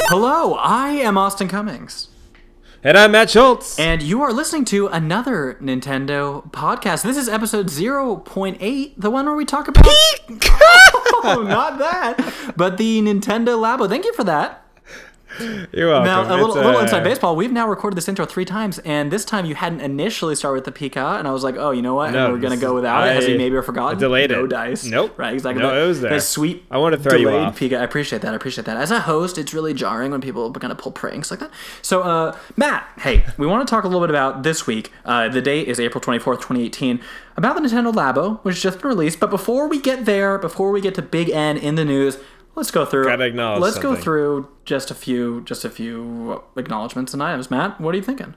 Hello, I am Austin Cummings. And I'm Matt Schultz. And you are listening to another Nintendo podcast. This is episode 0.8, the one where we talk about... Oh, not that, but the Nintendo Labo. Thank you for that. You're welcome. Now, a little inside baseball. We've now recorded this intro 3 times, and this time you hadn't initially started with the Pika, and I was like, oh, you know what? No, we're going to go without it. Has he maybe forgotten? Delayed it. No dice. Nope. Right, exactly. No, it was there. That sweet I want to throw you off. Pika. I appreciate that. As a host, it's really jarring when people kind of pull pranks like that. So, Matt, hey, we want to talk a little bit about this week. The date is April 24th, 2018. About the Nintendo Labo, which has just been released. But before we get there, before we get to Big N in the news... Let's go through. Let's go through just a few acknowledgments and items. Matt, what are you thinking?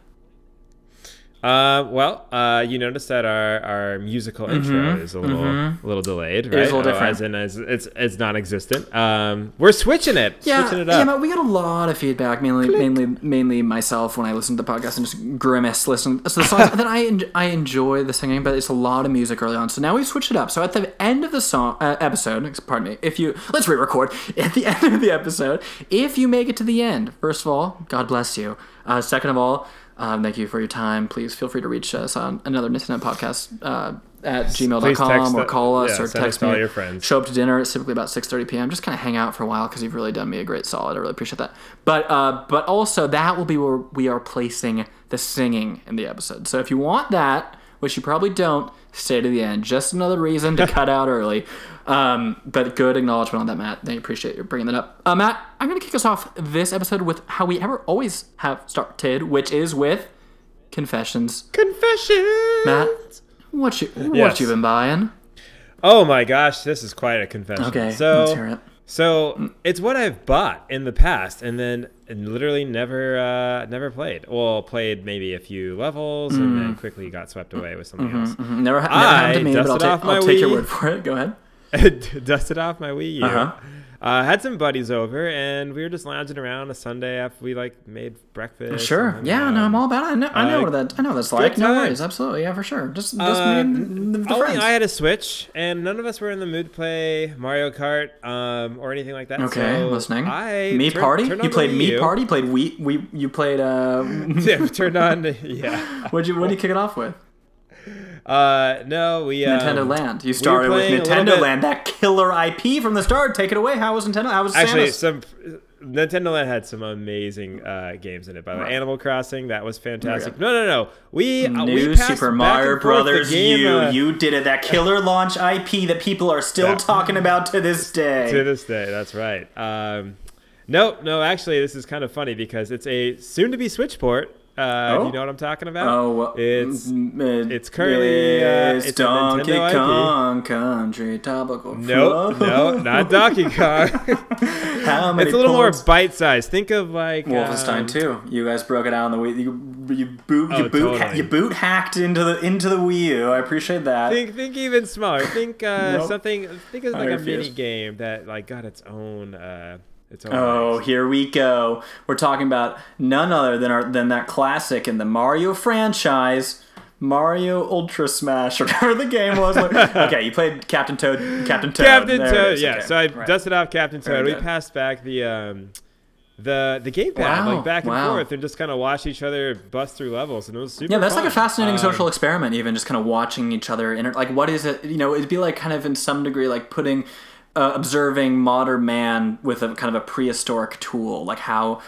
You noticed that our musical intro is a little delayed, right? It is a little different. As in, it's non-existent. We're switching it. Switching it up. Yeah, but we got a lot of feedback, mainly myself when I listen to the podcast and just grimace listening to the songs. Then I enjoy the singing, but it's a lot of music early on. So now we've switched it up. So at the end of the episode, pardon me, let's re-record. At the end of the episode, if you make it to the end, first of all, God bless you. Second of all, thank you for your time. Please feel free to reach us on another Nintendo podcast at gmail.com or call us or text me. All your friends. Show up to dinner. It's typically about 6:30 p.m. Just kind of hang out for a while because you've really done me a great solid. I really appreciate that. But also that will be where we are placing the singing in the episode. So if you want that, which you probably don't, stay to the end. Just another reason to cut out early. But good acknowledgement on that, Matt. I appreciate you bringing that up. Matt, I'm going to kick us off this episode with how we always have started, which is with confessions. Matt, what you been buying? Oh my gosh, this is quite a confession. Okay, let's hear it. So it's what I've bought in the past and then literally never played. Well, played maybe a few levels and then quickly got swept away with something else. Never happened to me, but I'll take your word for it. Go ahead. Dusted off my Wii U. Had some buddies over, and we were just lounging around a Sunday after we made breakfast. Sure. And, I'm all about it. I know what that's like. No worries. Absolutely. Yeah, for sure. Just me and the friends. I had a Switch, and none of us were in the mood to play Mario Kart or anything like that. Okay, so listening. Me Party? You played Me Party? You played Wii? You played... yeah, turned on... Yeah. What did you kick it off with? No, we Nintendo Land. You started with Nintendo Land, that killer IP from the start. Take it away. How was Nintendo? How was Samus? Nintendo Land had some amazing games in it. By the way, Animal Crossing, that was fantastic. No. We passed Super Mario Brothers game, you did it. That killer launch IP that people are still talking about to this day. To this day, that's right. No. Actually, this is kind of funny because it's a soon-to-be Switch port. Do you know what I'm talking about? It's currently it's it's Donkey a Nintendo Kong Country Topical. No, not Donkey Kong. How many? It's a little more bite-sized. Think of Wolfenstein 2. You guys broke it out on the Wii. You boot hacked into the Wii U. I appreciate that. Think even smaller. Think something. Think of like a mini game that got its own. Here we go. We're talking about none other than that classic in the Mario franchise, Mario Ultra Smash, or whatever the game was. Okay, you played Captain Toad. Captain Toad, yeah. Okay. So I dusted off Captain Toad. We passed back the gamepad, back and forth, and just kind of watched each other bust through levels, and it was super fun. That's like a fascinating social experiment, even just kind of watching each other. What is it? It'd be like kind of in some degree like putting... observing modern man with a kind of a prehistoric tool, like how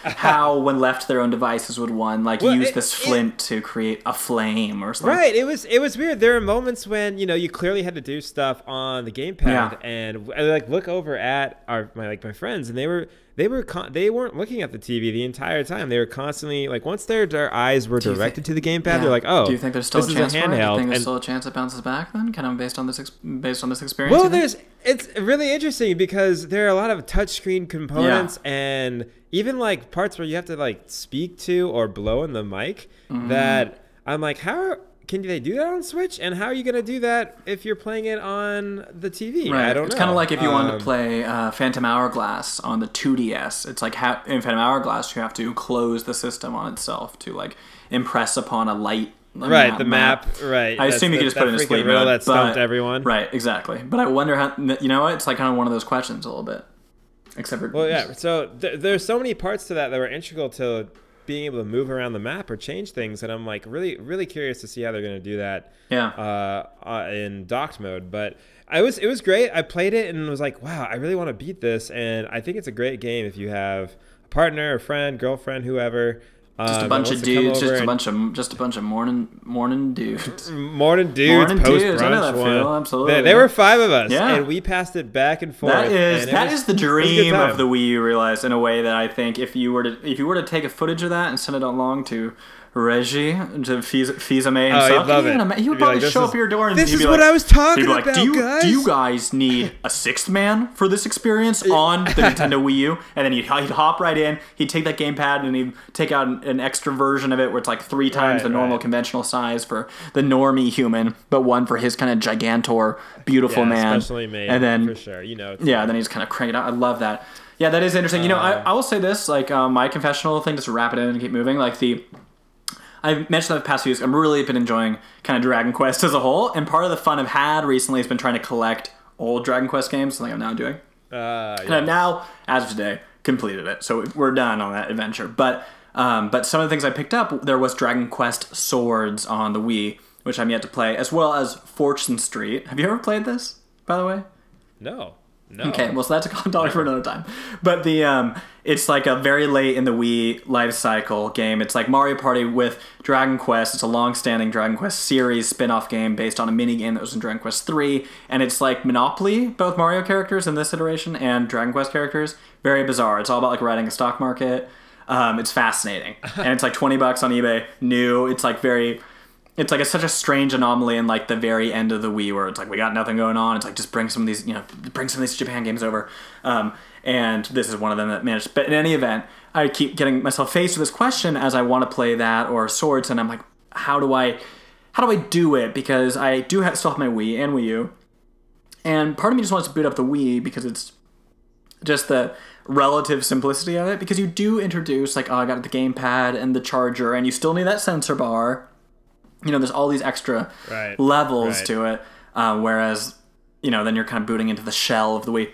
when left to their own devices would one use this flint to create a flame or something. Right. It was weird. There were moments when you clearly had to do stuff on the gamepad, and I look over at my friends, and they weren't looking at the TV the entire time. They were constantly once their eyes were directed to the gamepad, they're like, oh, do you think there's still a chance for it? Do you think there's still a chance it bounces back then, kind of based on this experience? Well, it's really interesting because there are a lot of touchscreen components and even parts where you have to speak to or blow in the mic that I'm like, how can they do that on Switch? And how are you going to do that if you're playing it on the TV? Right. I don't know. It's kind of like if you wanted to play Phantom Hourglass on the 2DS. It's like in Phantom Hourglass, you have to close the system on itself to impress upon a light Right, the map. Right. I assume you could just put it in sleep mode. That stumped everyone. Right, exactly. But I wonder how. You know what? It's like kind of one of those questions a little bit. Except for well, yeah. So there's so many parts to that were integral to being able to move around the map or change things, and I'm like really, really curious to see how they're going to do that. Yeah. In docked mode, but it was great. I played it and was like, wow, I really want to beat this, and I think it's a great game if you have a partner, a friend, girlfriend, whoever. Just a bunch of dudes, just a bunch of morning dudes. Morning dudes, post brunch. I know that feel, absolutely. There were 5 of us, and we passed it back and forth. That is the dream of the Wii U, realized in a way that I think if you were to take a footage of that and send it along to Reggie, to Fils-Aimé himself, he would probably show up at your door and this he'd is be what like, I was talking about, guys. Do you guys need a 6th man for this experience on the Nintendo Wii U? And then he'd hop right in, he'd take that gamepad and he'd take out an extra version of it where it's like 3 times the normal conventional size for the normie human, but one for his kind of gigantor, beautiful man. Specially made, and then, for sure. Then he's kind of crank it out. I love that. Yeah, that is interesting. I will say this, like my confessional thing, just to wrap it in and keep moving, like I've mentioned that the past few years, I've really been enjoying kind of Dragon Quest as a whole, and part of the fun I've had recently has been trying to collect old Dragon Quest games, something I'm now doing. And I've now, as of today, completed it, so we're done on that adventure. But some of the things I picked up, there was Dragon Quest Swords on the Wii, which I'm yet to play, as well as Fortune Street. Have you ever played this, by the way? No. Okay, well, so that's a topic for another time. But it's like a very late in the Wii life cycle game. It's like Mario Party with Dragon Quest. It's a long-standing Dragon Quest series spin-off game based on a mini game that was in Dragon Quest 3. And it's like Monopoly, both Mario characters in this iteration and Dragon Quest characters. Very bizarre. It's all about like riding a stock market. It's fascinating. And it's like $20 on eBay, new. It's like such a strange anomaly in like the very end of the Wii where it's like we got nothing going on. It's like just bring some of these Japan games over. And this is one of them that managed. But in any event, I keep getting myself faced with this question as I want to play that or Swords, and I'm like, how do I do it? Because I still have my Wii and Wii U, and part of me just wants to boot up the Wii because it's just the relative simplicity of it. Because you do introduce like, I got the gamepad and the charger, and you still need that sensor bar. There's all these extra levels to it, whereas, then you're kind of booting into the shell of the Wii.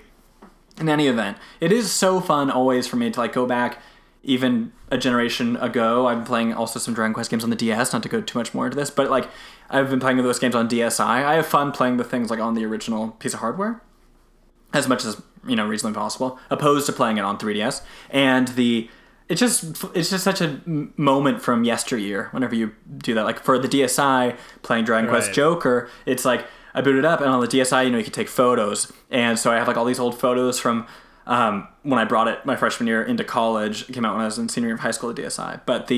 In any event, it is so fun always for me to like go back even a generation ago. I've been playing also some Dragon Quest games on the DS, not to go too much more into this, but like I've been playing those games on DSi. I have fun playing the things like on the original piece of hardware as much as, reasonably possible, opposed to playing it on 3DS. And it's just such a moment from yesteryear whenever you do that. Like for the DSi, playing Dragon Quest Joker, it's like I boot it up, and on the DSi, you can take photos. And so I have like all these old photos from when I brought it my freshman year into college. It came out when I was in senior year of high school at DSi. But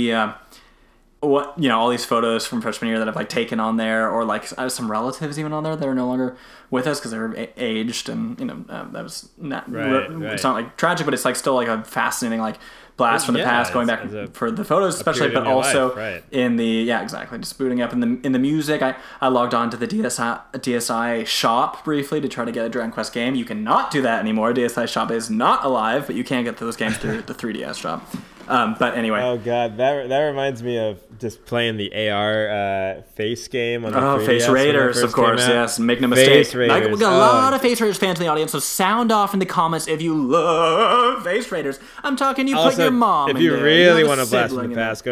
all these photos from freshman year that I've like taken on there, or like I have some relatives even on there that are no longer with us because they're aged, and that was not it's not like tragic, but it's like still like a fascinating like blast from the past, going back for the photos especially, but also in the exactly, just booting up in the music. I logged on to the DSi shop briefly to try to get a Dragon Quest game. You cannot do that anymore. DSi shop is not alive, but you can get those games through the 3DS shop. But anyway. Oh god, that reminds me of just playing the AR face game on the 3DS. Face Raiders, of course, yes. Make no mistake. Face Raiders. We got a lot of Face Raiders fans in the audience, so sound off in the comments if you love Face Raiders. I'm talking you put your mom if in you there. Really want to blast from the past,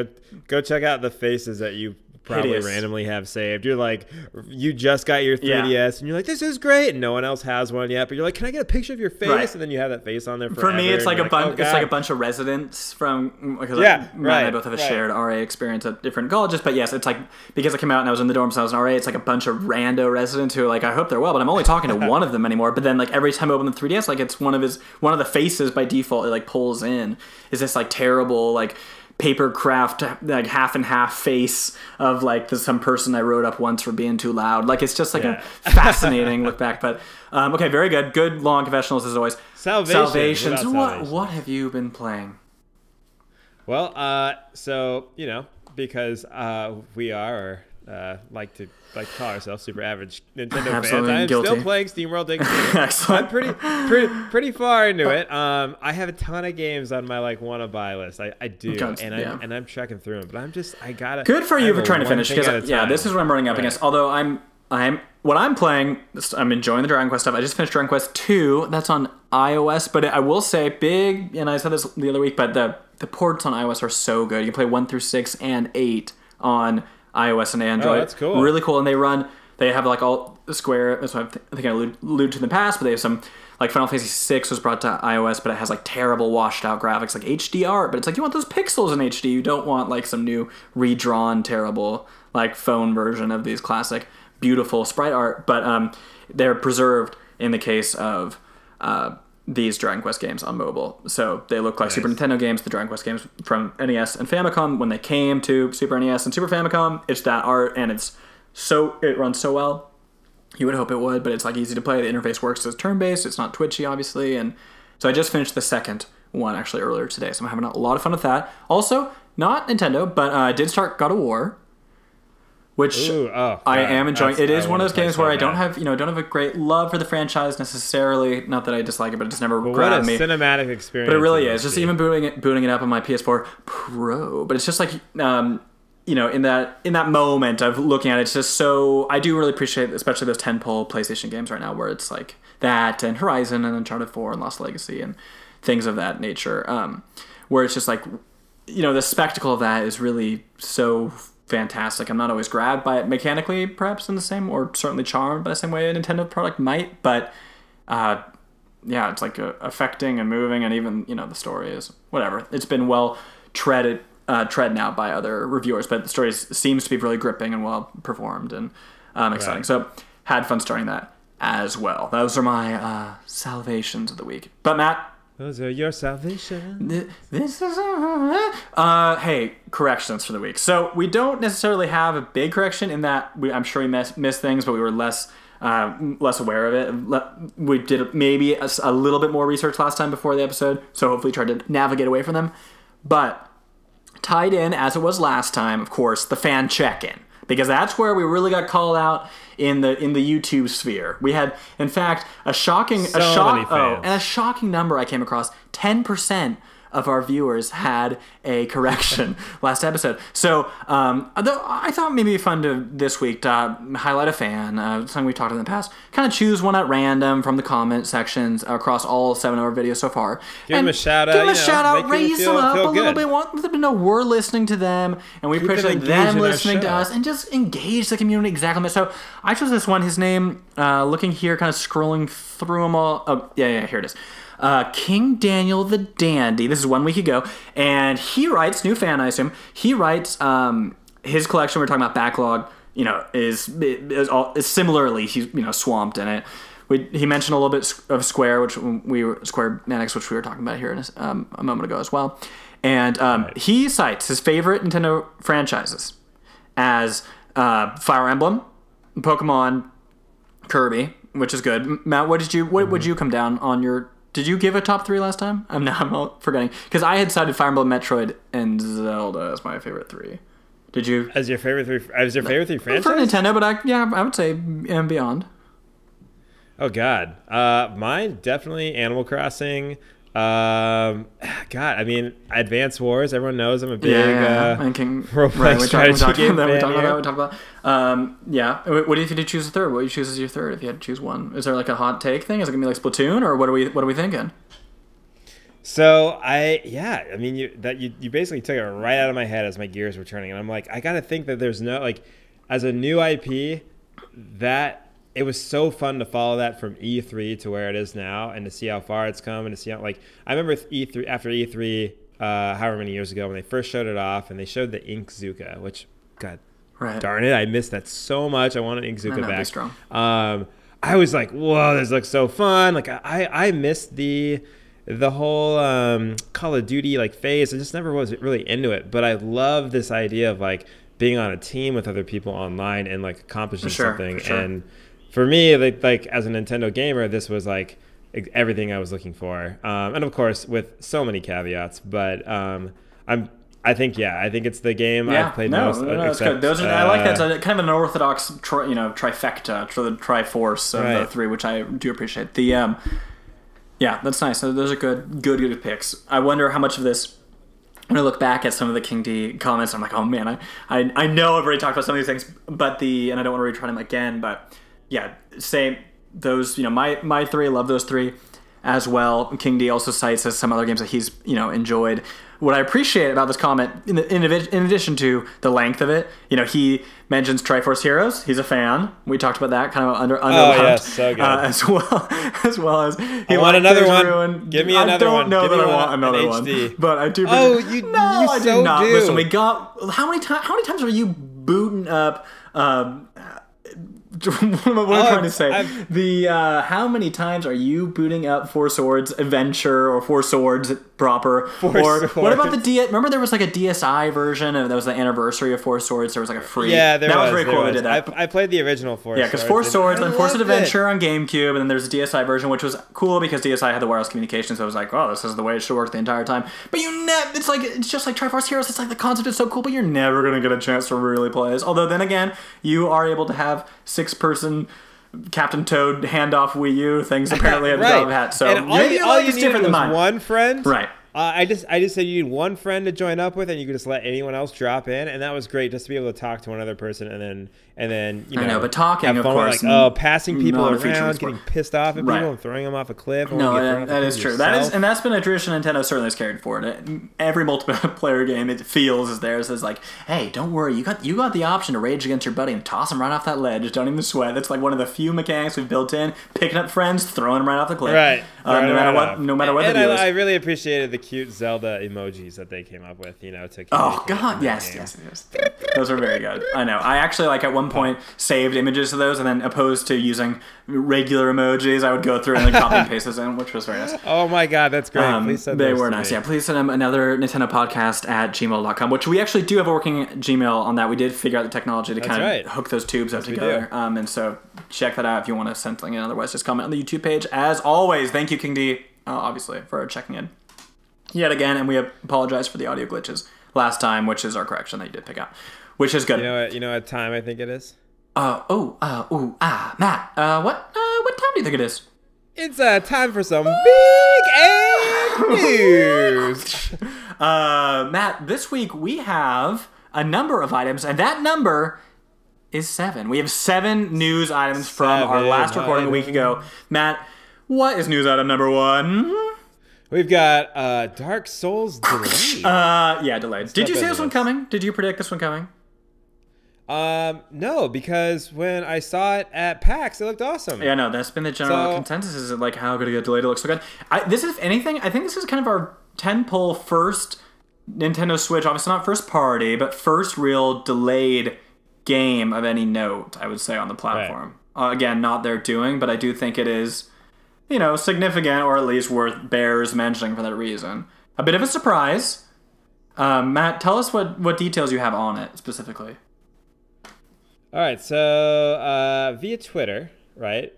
go check out the faces that you probably randomly have saved. You're like, you just got your 3DS and you're like, this is great, and no one else has one yet, but you're like, can I get a picture of your face? And then you have that face on there forever. For me, it's like a bunch. It's like a bunch of residents from because Matt and I both have a shared RA experience at different colleges. But yes, it's like because I came out and I was in the dorms and I was an RA. It's like a bunch of rando residents who are like, I hope they're well, but I'm only talking to one of them anymore. But then like every time I open the 3DS, like it's one of the faces by default. It like pulls in. Is this like terrible like paper craft like half and half face of like some person I wrote up once for being too loud. Like it's just like a fascinating look back. But okay, very good long confessionals as always. Salvation. So what have you been playing? Well, so because we are, or like to call ourselves super average Nintendo Absolutely fans. I'm guilty. still playing SteamWorld Dig 2. Excellent. I'm pretty far into it. I have a ton of games on my like wanna buy list. I do, and I'm checking through them. But I gotta. Good for you for trying to finish, because this is what I'm running up Right. against. Although what I'm playing, I'm enjoying the Dragon Quest stuff. I just finished Dragon Quest 2. That's on iOS, but I will say big, and I said this the other week, but the ports on iOS are so good. You can play 1 through 6 and 8 on iOS and Android. Oh, that's cool. Really cool, and they have like all Square. That's what I think I alluded to in the past, but they have some like Final Fantasy 6 was brought to iOS, but it has like terrible washed out graphics, like HD art. But it's like you want those pixels in HD. You don't want like some new redrawn terrible like phone version of these classic beautiful sprite art. But they're preserved in the case of these Dragon Quest games on mobile. So they look like Nice. Super Nintendo games, the Dragon Quest games from NES and Famicom when they came to Super NES and Super Famicom. It's that art, and it runs so well. You would hope it would, but it's like easy to play. The interface works as turn-based. It's not twitchy, obviously. And so I just finished the second one actually earlier today, so I'm having a lot of fun with that. Also, not Nintendo, but I did start God of War, which I am enjoying. It is one of those games where I don't have a great love for the franchise necessarily. Not that I dislike it, but it just never grabbed me. What a cinematic experience! But it really is. Just even booting it up on my PS4 Pro. But it's just like in that moment of looking at it, it's just so. I do really appreciate, especially those tentpole PlayStation games right now, where it's like that and Horizon and Uncharted 4 and Lost Legacy and things of that nature. Where it's just like, the spectacle of that is really so fantastic. I'm not always grabbed by it mechanically, perhaps in the same, or certainly charmed by the same way a Nintendo product might, but it's like affecting and moving, and even the story is whatever. It's been well treaded out by other reviewers, but the story seems to be really gripping and well performed and exciting. Right. So had fun starting that as well. Those are my salvations of the week. But Matt, those are your salvation. This is hey, corrections for the week. So we don't necessarily have a big correction in that I'm sure we missed things, but we were less aware of it. We did maybe a little bit more research last time before the episode, so hopefully tried to navigate away from them. But tied in, as it was last time, of course, the fan check-in, because that's where we really got called out in the YouTube sphere. We had, in fact, a shocking number I came across. 10% of our viewers had a correction last episode. So I thought maybe it'd be fun to this week to highlight a fan, something we've talked in the past, kind of choose one at random from the comment sections across all 7 of our videos so far. Give them a shout out. Raise them up a little bit. Want them to know we're listening to them, and we appreciate them listening to us, and just engage the community exactly. So I chose this one. His name, looking here, kind of scrolling through them all. Oh, yeah, here it is. King Daniel the Dandy. This is 1 week ago, and he writes, new fan, I assume. He writes his collection. We're talking about backlog. Is similarly, he's swamped in it. He mentioned a little bit of Square Manix, which we were talking about here a moment ago as well. And he cites his favorite Nintendo franchises as Fire Emblem, Pokemon, Kirby, which is good. Matt, what would you come down on your? Did you give a top 3 last time? I'm all forgetting, because I had cited Fire Emblem, Metroid, and Zelda as my favorite 3. Did you? As your favorite 3? As your favorite 3 franchises? For Nintendo, but I would say and beyond. Oh God, mine definitely Animal Crossing. God, I mean, Advance Wars. Everyone knows I'm a big roguelike strategy game fan. We talk about. What do you think to choose a third? What would you choose as your third if you had to choose one? Is there like a hot take thing? Is it gonna be like Splatoon, or what are we thinking? So you basically took it right out of my head as my gears were turning, and I'm like, I gotta think that there's no, like, as a new IP, that it was so fun to follow that from E3 to where it is now, and to see how far it's come, and to see how, like, I remember E3 after E3, however many years ago, when they first showed it off, and they showed the Inkzuka, which, God darn it, I missed that so much. I wanted Inkzuka back. Be strong. I was like, whoa, this looks so fun. Like, I missed the whole Call of Duty like phase. I just never was really into it, but I love this idea of like being on a team with other people online and like accomplishing something. For sure. And for me, like as a Nintendo gamer, this was like everything I was looking for. And of course, with so many caveats, but I'm I think it's the game I've played no, most. No, that's good. Those are, I like that. It's kind of an orthodox, trifecta, the Triforce of the three, which I do appreciate. The yeah, that's nice. So those are good picks. I wonder how much of this. When I look back at some of the King D comments, I'm like, oh man, I know I've already talked about some of these things, and I don't want to retry them again. But yeah, say those, my three, love those three as well. King D also cites as some other games that he's enjoyed. What I appreciate about this comment, in addition to the length of it, he mentions Triforce Heroes. He's a fan. We talked about that kind of under. Oh yes, so good. As well as he want another one. Ruin. Give me another one. I don't know that I want another one, but I do. I do not. Listen, we got how many times are you booting up? What am I trying to say? How many times are you booting up Four Swords Adventure or Four Swords proper? What about the remember there was like a DSi version and that was the anniversary of Four Swords. There was like a free. Yeah, that was very cool. They did that. I played the original Four. Yeah, because Four Swords, then Four Swords Adventure on GameCube, and then there's a DSi version, which was cool because DSi had the wireless communication. So it was like, oh, this is the way it should work the entire time. But it's just like Triforce Heroes. It's like the concept is so cool, but you're never gonna get a chance to really play this. Although then again, you are able to have 6-person Captain Toad handoff Wii U things apparently at the top of a hat. So and maybe all you different than mine. One friend, right? I just said you need one friend to join up with, and you could just let anyone else drop in, and that was great just to be able to talk to one other person, and then I know, but talking of course, passing people around, getting pissed off at people, and throwing them off a cliff. No, that is true. And that's been a tradition Nintendo certainly has carried forward. Every multiplayer game it feels is theirs. Is like, hey, don't worry, you got the option to rage against your buddy and toss him right off that ledge. Don't even sweat. That's like one of the few mechanics we've built in. Picking up friends, throwing them right off the cliff. Right. No matter what the deal is. I really appreciated the cute Zelda emojis that they came up with. To oh god, yes. Those are very good. I know. I actually at one point saved images of those, and then opposed to using regular emojis, I would go through and copy and paste those in, which was very nice. Oh my god, that's great. Please send they were nice. Yeah, please send them another Nintendo podcast at gmail.com, which we actually do have a working Gmail on that. We did figure out the technology to kind of hook those tubes up together. And so check that out if you want to send something in. Otherwise, just comment on the YouTube page. As always, thank you, King D, obviously, for checking in yet again, and we apologize for the audio glitches last time, which is our correction that you did pick up, which is good. You know what time I think it is? Matt, what time do you think it is? It's time for some big egg news. Matt, this week we have a number of items, and that number is 7. We have 7 news items from our last recording a week ago. Matt, what is news item number 1? We've got Dark Souls delayed. Yeah, delayed. Did you see this one coming? Did you predict this one coming? No, because when I saw it at PAX, it looked awesome. Yeah, no, that's been the general consensus. Is like how good it get delayed? It looks so good. This is, if anything, I think this is kind of our tentpole first Nintendo Switch. Obviously not first party, but first real delayed game of any note. I would say on the platform. Right. Again, not their doing, but I do think it is, significant or at least bears mentioning for that reason. A bit of a surprise. Matt, tell us what details you have on it specifically. All right, so via Twitter, right?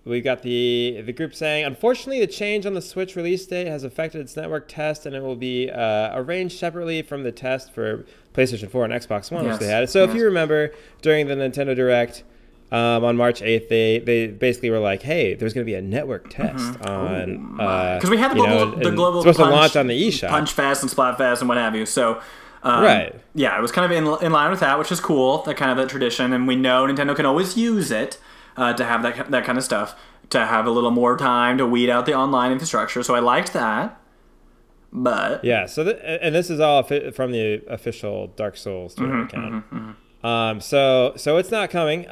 We got the group saying, unfortunately, the change on the Switch release date has affected its network test, and it will be arranged separately from the test for PlayStation 4 and Xbox One, which they had. So if you remember, during the Nintendo Direct on March 8th, they basically were like, hey, there's going to be a network test on... Because we had the global supposed to launch on the eShop. Punch Fest and Splat Fest and what have you, so... right. Yeah, it was kind of in line with that, which is cool, that tradition, and we know Nintendo can always use it to have that kind of stuff, to have a little more time to weed out the online infrastructure, so I liked that, but... Yeah, so and this is all from the official Dark Souls Twitter account. So it's not coming.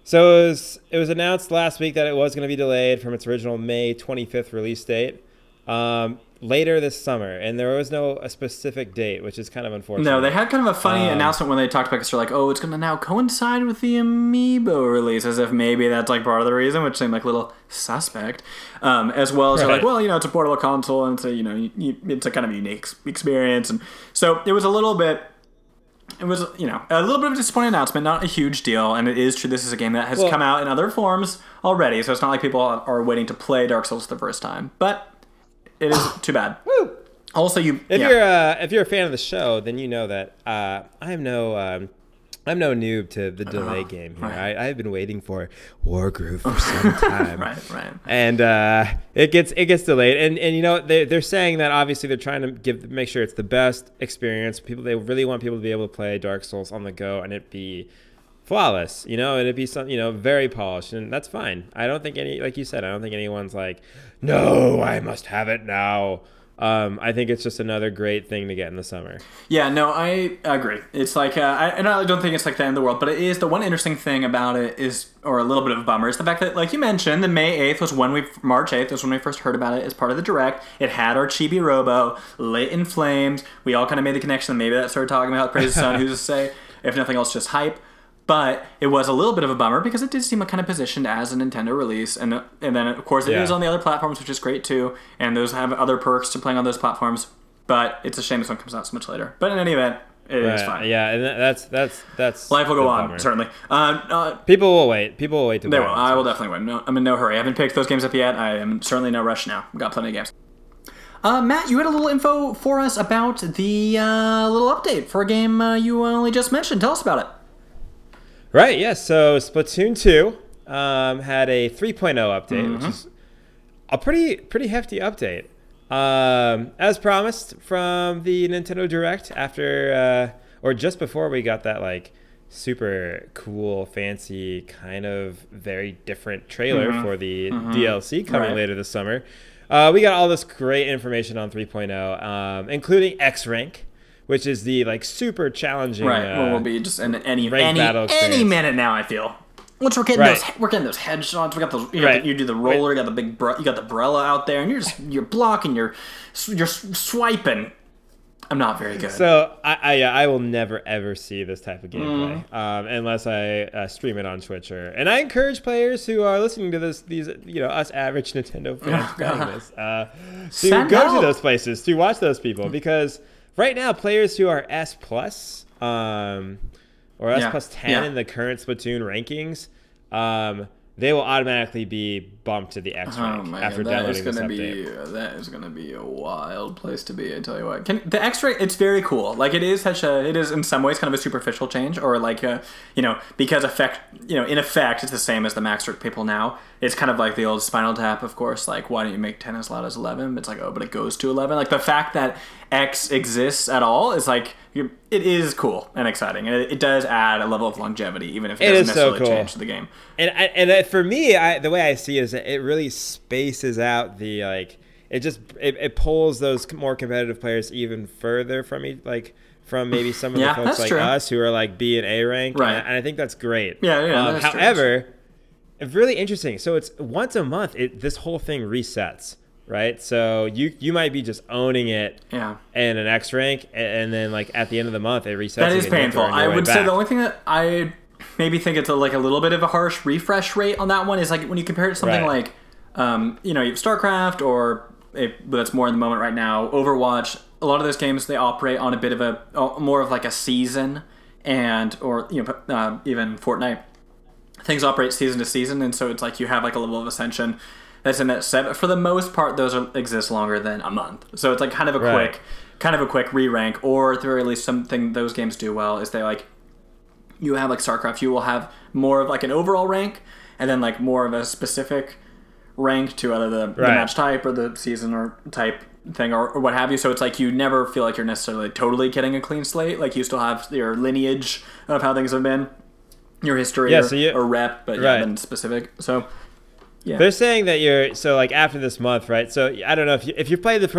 So it was announced last week that it was going to be delayed from its original May 25th release date. Later this summer, and there was no a specific date, which is kind of unfortunate. No, they had kind of a funny announcement when they talked about it, because they're like, oh, it's going to now coincide with the Amiibo release, as if maybe that's like part of the reason, which seemed like a little suspect. As well as they're like, well, it's a portable console, and it's a, it's a kind of unique experience, and so it was a little bit... It was, a little bit of a disappointing announcement, not a huge deal, and it is true this is a game that has come out in other forms already, so it's not like people are waiting to play Dark Souls for the first time, but... It is too bad. Woo! Also, if you're a fan of the show, then you know that I'm no noob to the delay game here. Right. I've been waiting for Wargroove for some time. Right. And it gets delayed. And you know, they're saying that obviously they're trying to make sure it's the best experience. They really want people to be able to play Dark Souls on the go and it be flawless, you know, and it'd be something, you know, very polished, and that's fine. I don't think like you said, I don't think anyone's like, no, I must have it now. I think it's just another great thing to get in the summer. Yeah, no, I agree. It's like, I don't think it's like the end of the world, but it is. The one interesting thing about it is, or a little bit of a bummer, is the fact that, like you mentioned, the March 8th was when we first heard about it as part of the Direct. It had our Chibi Robo lit in flames. We all kind of made the connection. Maybe that started talking about Praise the Sun, who's to say, if nothing else, just hype. But it was a little bit of a bummer because it did seem kind of positioned as a Nintendo release. And then, of course, it is on the other platforms, which is great, too. And those have other perks to playing on those platforms. But it's a shame this one comes out so much later. But in any event, it is fine. Yeah, and that's life will go on, bummer. certainly. People will wait. People will wait to They buy will. it. I will definitely wait. No, I'm in no hurry. I haven't picked those games up yet. I am certainly no rush now. We've got plenty of games. Matt, you had a little info for us about the little update for a game you only just mentioned. Tell us about it. Right, yeah. So Splatoon 2 had a 3.0 update, which is a pretty hefty update. As promised from the Nintendo Direct after, or just before we got that like super cool, fancy, kind of very different trailer for the DLC coming later this summer. We got all this great information on 3.0, including X Rank, which is the like super challenging. Right, we'll be just in any minute now. I feel. Once we're getting those headshots, we got those. You do the roller, you got the you got the Brella out there, and you're blocking, you're swiping. I'm not very good. So I will never ever see this type of gameplay unless I stream it on Twitch and I encourage players who are listening to us average Nintendo fans playing this to go to those places to watch those people because. Right now, players who are S+, or S plus 10 in the current Splatoon rankings, they will automatically be bumped to the X rank after downloading this update. That is going to be a wild place to be, I tell you what. The X rank, it's very cool. Like, it is in some ways kind of a superficial change, or like, because in effect, it's the same as the max rank people now. It's kind of like the old Spinal Tap, of course, like, why don't you make 10 as loud as 11? It's like, oh, but it goes to 11. Like, the fact that X exists at all is like, it is cool and exciting. And it does add a level of longevity, even if it doesn't necessarily change the game. And for me, the way I see it is that it really spaces out the, like, it pulls those more competitive players even further from maybe some of the folks like us who are like B and A rank. Right. And I think that's great. Yeah. However, it's really interesting. So it's once a month, this whole thing resets. Right, so you might be just owning it in an X rank, and then like at the end of the month it resets. That is painful. I would say the only thing that I maybe think it's a little bit of a harsh refresh rate on that one is like when you compare it to something like, you have StarCraft or that's more in the moment right now, Overwatch. A lot of those games they operate on a bit of more of like a season, or even Fortnite. Things operate season to season, and so it's like you have like a level of ascension. That's in that set, but for the most part, those exist longer than a month. So it's like kind of a quick re-rank, or at the very least, something those games do well is you have like StarCraft, you will have more of like an overall rank, and then like more of a specific rank to either the match type or the season or type thing or what have you. So it's like you never feel like you're necessarily totally getting a clean slate. Like you still have your lineage of how things have been, your history or rep, but then specific. So. Yeah. They're saying that like after this month, right? So I don't know if you play the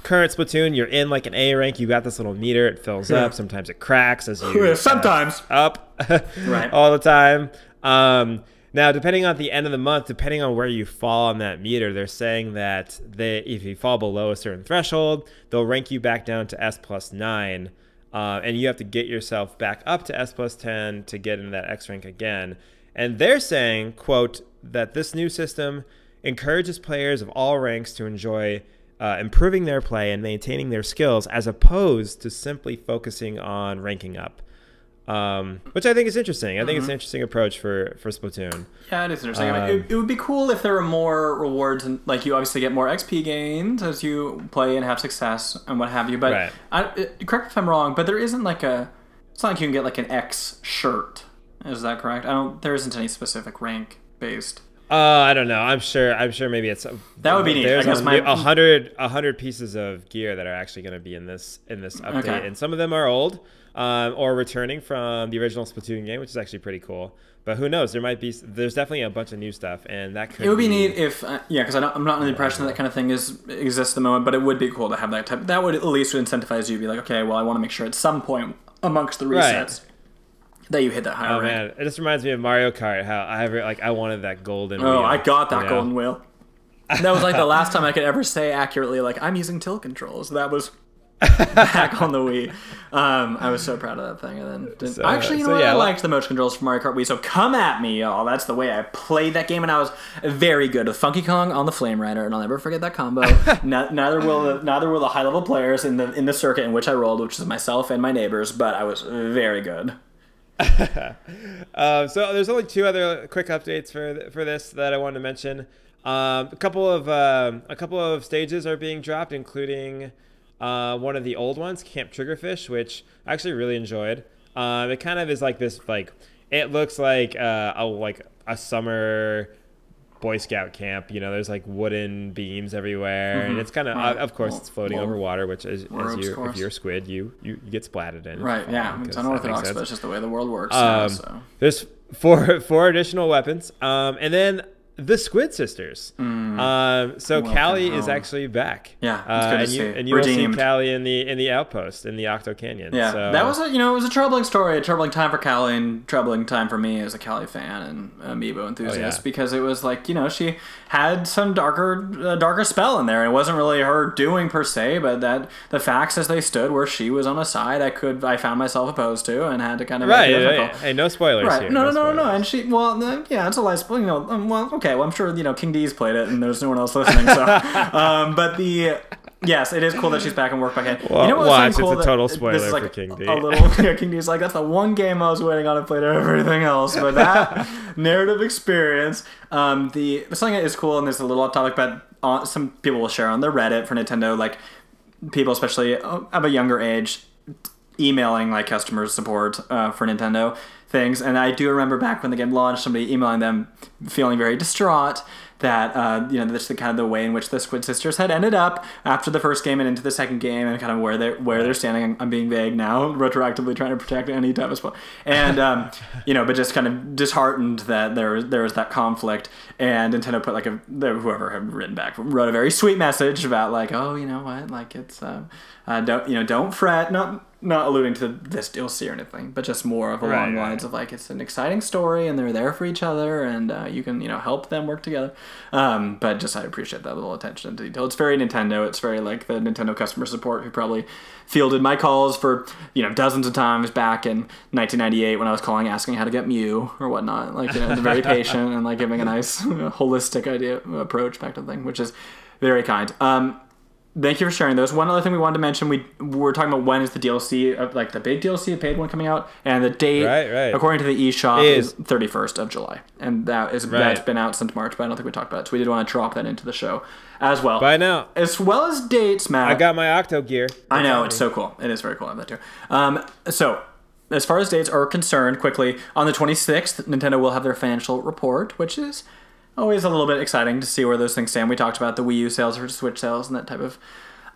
current Splatoon, you're in like an A rank. You got this little meter; it fills up. Sometimes it cracks as you sometimes up, all the time. Now, depending on the end of the month, depending on where you fall on that meter, they're saying that if you fall below a certain threshold, they'll rank you back down to S plus 9, and you have to get yourself back up to S plus 10 to get into that X rank again. And they're saying, quote, that this new system encourages players of all ranks to enjoy improving their play and maintaining their skills as opposed to simply focusing on ranking up. which I think is interesting. I think it's an interesting approach for Splatoon. Yeah, it is interesting. I mean, it would be cool if there were more rewards, and like you obviously get more XP gains as you play and have success and what have you. But correct me if I'm wrong, but there isn't like it's not like you can get like an X shirt. Is that correct? There isn't any specific rank based. I don't know. I'm sure maybe it's that would be neat. There's I guess 100 pieces of gear that are actually going to be in this update, and some of them are old or returning from the original Splatoon game, which is actually pretty cool. But who knows? There's definitely a bunch of new stuff, and that could. It would be neat if because I'm not under the impression that kind of thing exists at the moment, but it would be cool to have that type. That would at least incentivize you to be like, okay, well, I want to make sure at some point amongst the resets. That you hit that higher rank. Man, it just reminds me of Mario Kart. How I wanted that golden wheel. Oh, I got that golden wheel. That was like the last time I could ever say accurately, like, I'm using tilt controls. That was back on the Wii. I was so proud of that thing. And then I liked the motion controls for Mario Kart Wii. So come at me, y'all. That's the way I played that game, and I was very good with Funky Kong on the Flame Rider, and I'll never forget that combo. neither will the high level players in the circuit in which I rolled, which is myself and my neighbors. But I was very good. So there's only two other quick updates for this that I wanted to mention. A couple of stages are being dropped, including one of the old ones, Camp Triggerfish, which I actually really enjoyed. It kind of is like this, like it looks like a summer Boy Scout camp. You know, there's like wooden beams everywhere, and it's kind of course, it's floating over water, which is if you're a squid, you get splatted in. Right? Yeah, it's unorthodox, but it's just the way the world works. There's four additional weapons, and then the Squid Sisters. So Callie is actually back. Yeah, it's good to see. And you will see Callie in the outpost in the Octo Canyon. Yeah, so. That was it was a troubling story, a troubling time for Callie, and troubling time for me as a Callie fan and Amiibo enthusiast because it was like she had some darker spell in there, and it wasn't really her doing per se, but that the facts as they stood where she was on a side I found myself opposed to and had to kind of make it difficult. Hey, no spoilers here. No, and she it's a light spoiler. Okay. Well, I'm sure King D's played it, and there's no one else listening. So, but yes, it is cool that she's back and worked back in. Well, watch, it's a total spoiler for King D. King D's like, that's the one game I was waiting on to play everything else, but that narrative experience. Something that is cool, and there's a little off topic, but some people will share on the Reddit for Nintendo, like people especially of a younger age, emailing like customer support for Nintendo things. And I do remember back when the game launched, somebody emailing them feeling very distraught that that's the kind of the way in which the Squid Sisters had ended up after the first game and into the second game, and kind of where they're standing. I'm being vague now, retroactively trying to protect any type of spot, and but just kind of disheartened that there was that conflict, and Nintendo put like whoever had written back wrote a very sweet message about like, oh, you know what, like it's don't fret, not alluding to this DLC or anything, but just more of along the lines of like it's an exciting story and they're there for each other, and you can help them work together. But just I appreciate that little attention to detail. It's very Nintendo. It's very like the Nintendo customer support who probably fielded my calls for dozens of times back in 1998 when I was calling asking how to get Mew or whatnot. Like very patient and like giving a nice holistic approach back to the thing, which is very kind. Thank you for sharing those. One other thing we wanted to mention, we were talking about when is the DLC, like the big DLC, the paid one, coming out, and the date, according to the eShop, is 31st of July, and that's been out since March, but I don't think we talked about it, so we did want to drop that into the show as well. By now. As well as dates, Matt. I got my Octo gear. I know, it's so cool. It is very cool. I have that too. So, as far as dates are concerned, quickly, on the 26th, Nintendo will have their financial report, which is always a little bit exciting to see where those things stand. We talked about the Wii U sales versus Switch sales and that type of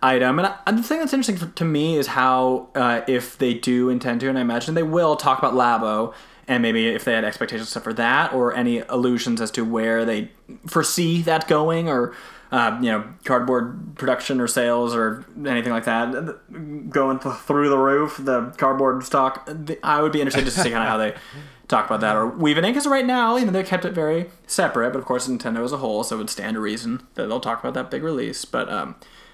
item. And the thing that's interesting to me is how, if they do intend to, and I imagine they will, talk about Labo, and maybe if they had expectations stuff for that, or any allusions as to where they foresee that going, or cardboard production or sales or anything like that going through the roof, the cardboard stock. I would be interested to see kind of how they talk about that or weave it in, because right now they kept it very separate, but of course Nintendo as a whole, so it would stand to reason that they'll talk about that big release. But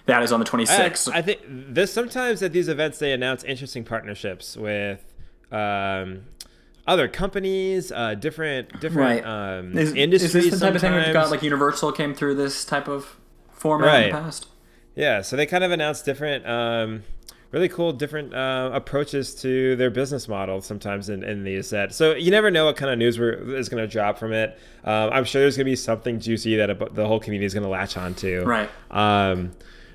that is on the 26th. I think this sometimes at these events they announce interesting partnerships with other companies, different industries. Is this the type of thing we've got, like Universal came through this type of format in the past? Yeah, so they kind of announced different really cool different approaches to their business model sometimes in these sets. So you never know what kind of news is going to drop from it. I'm sure there's going to be something juicy that the whole community is going to latch on to. Right.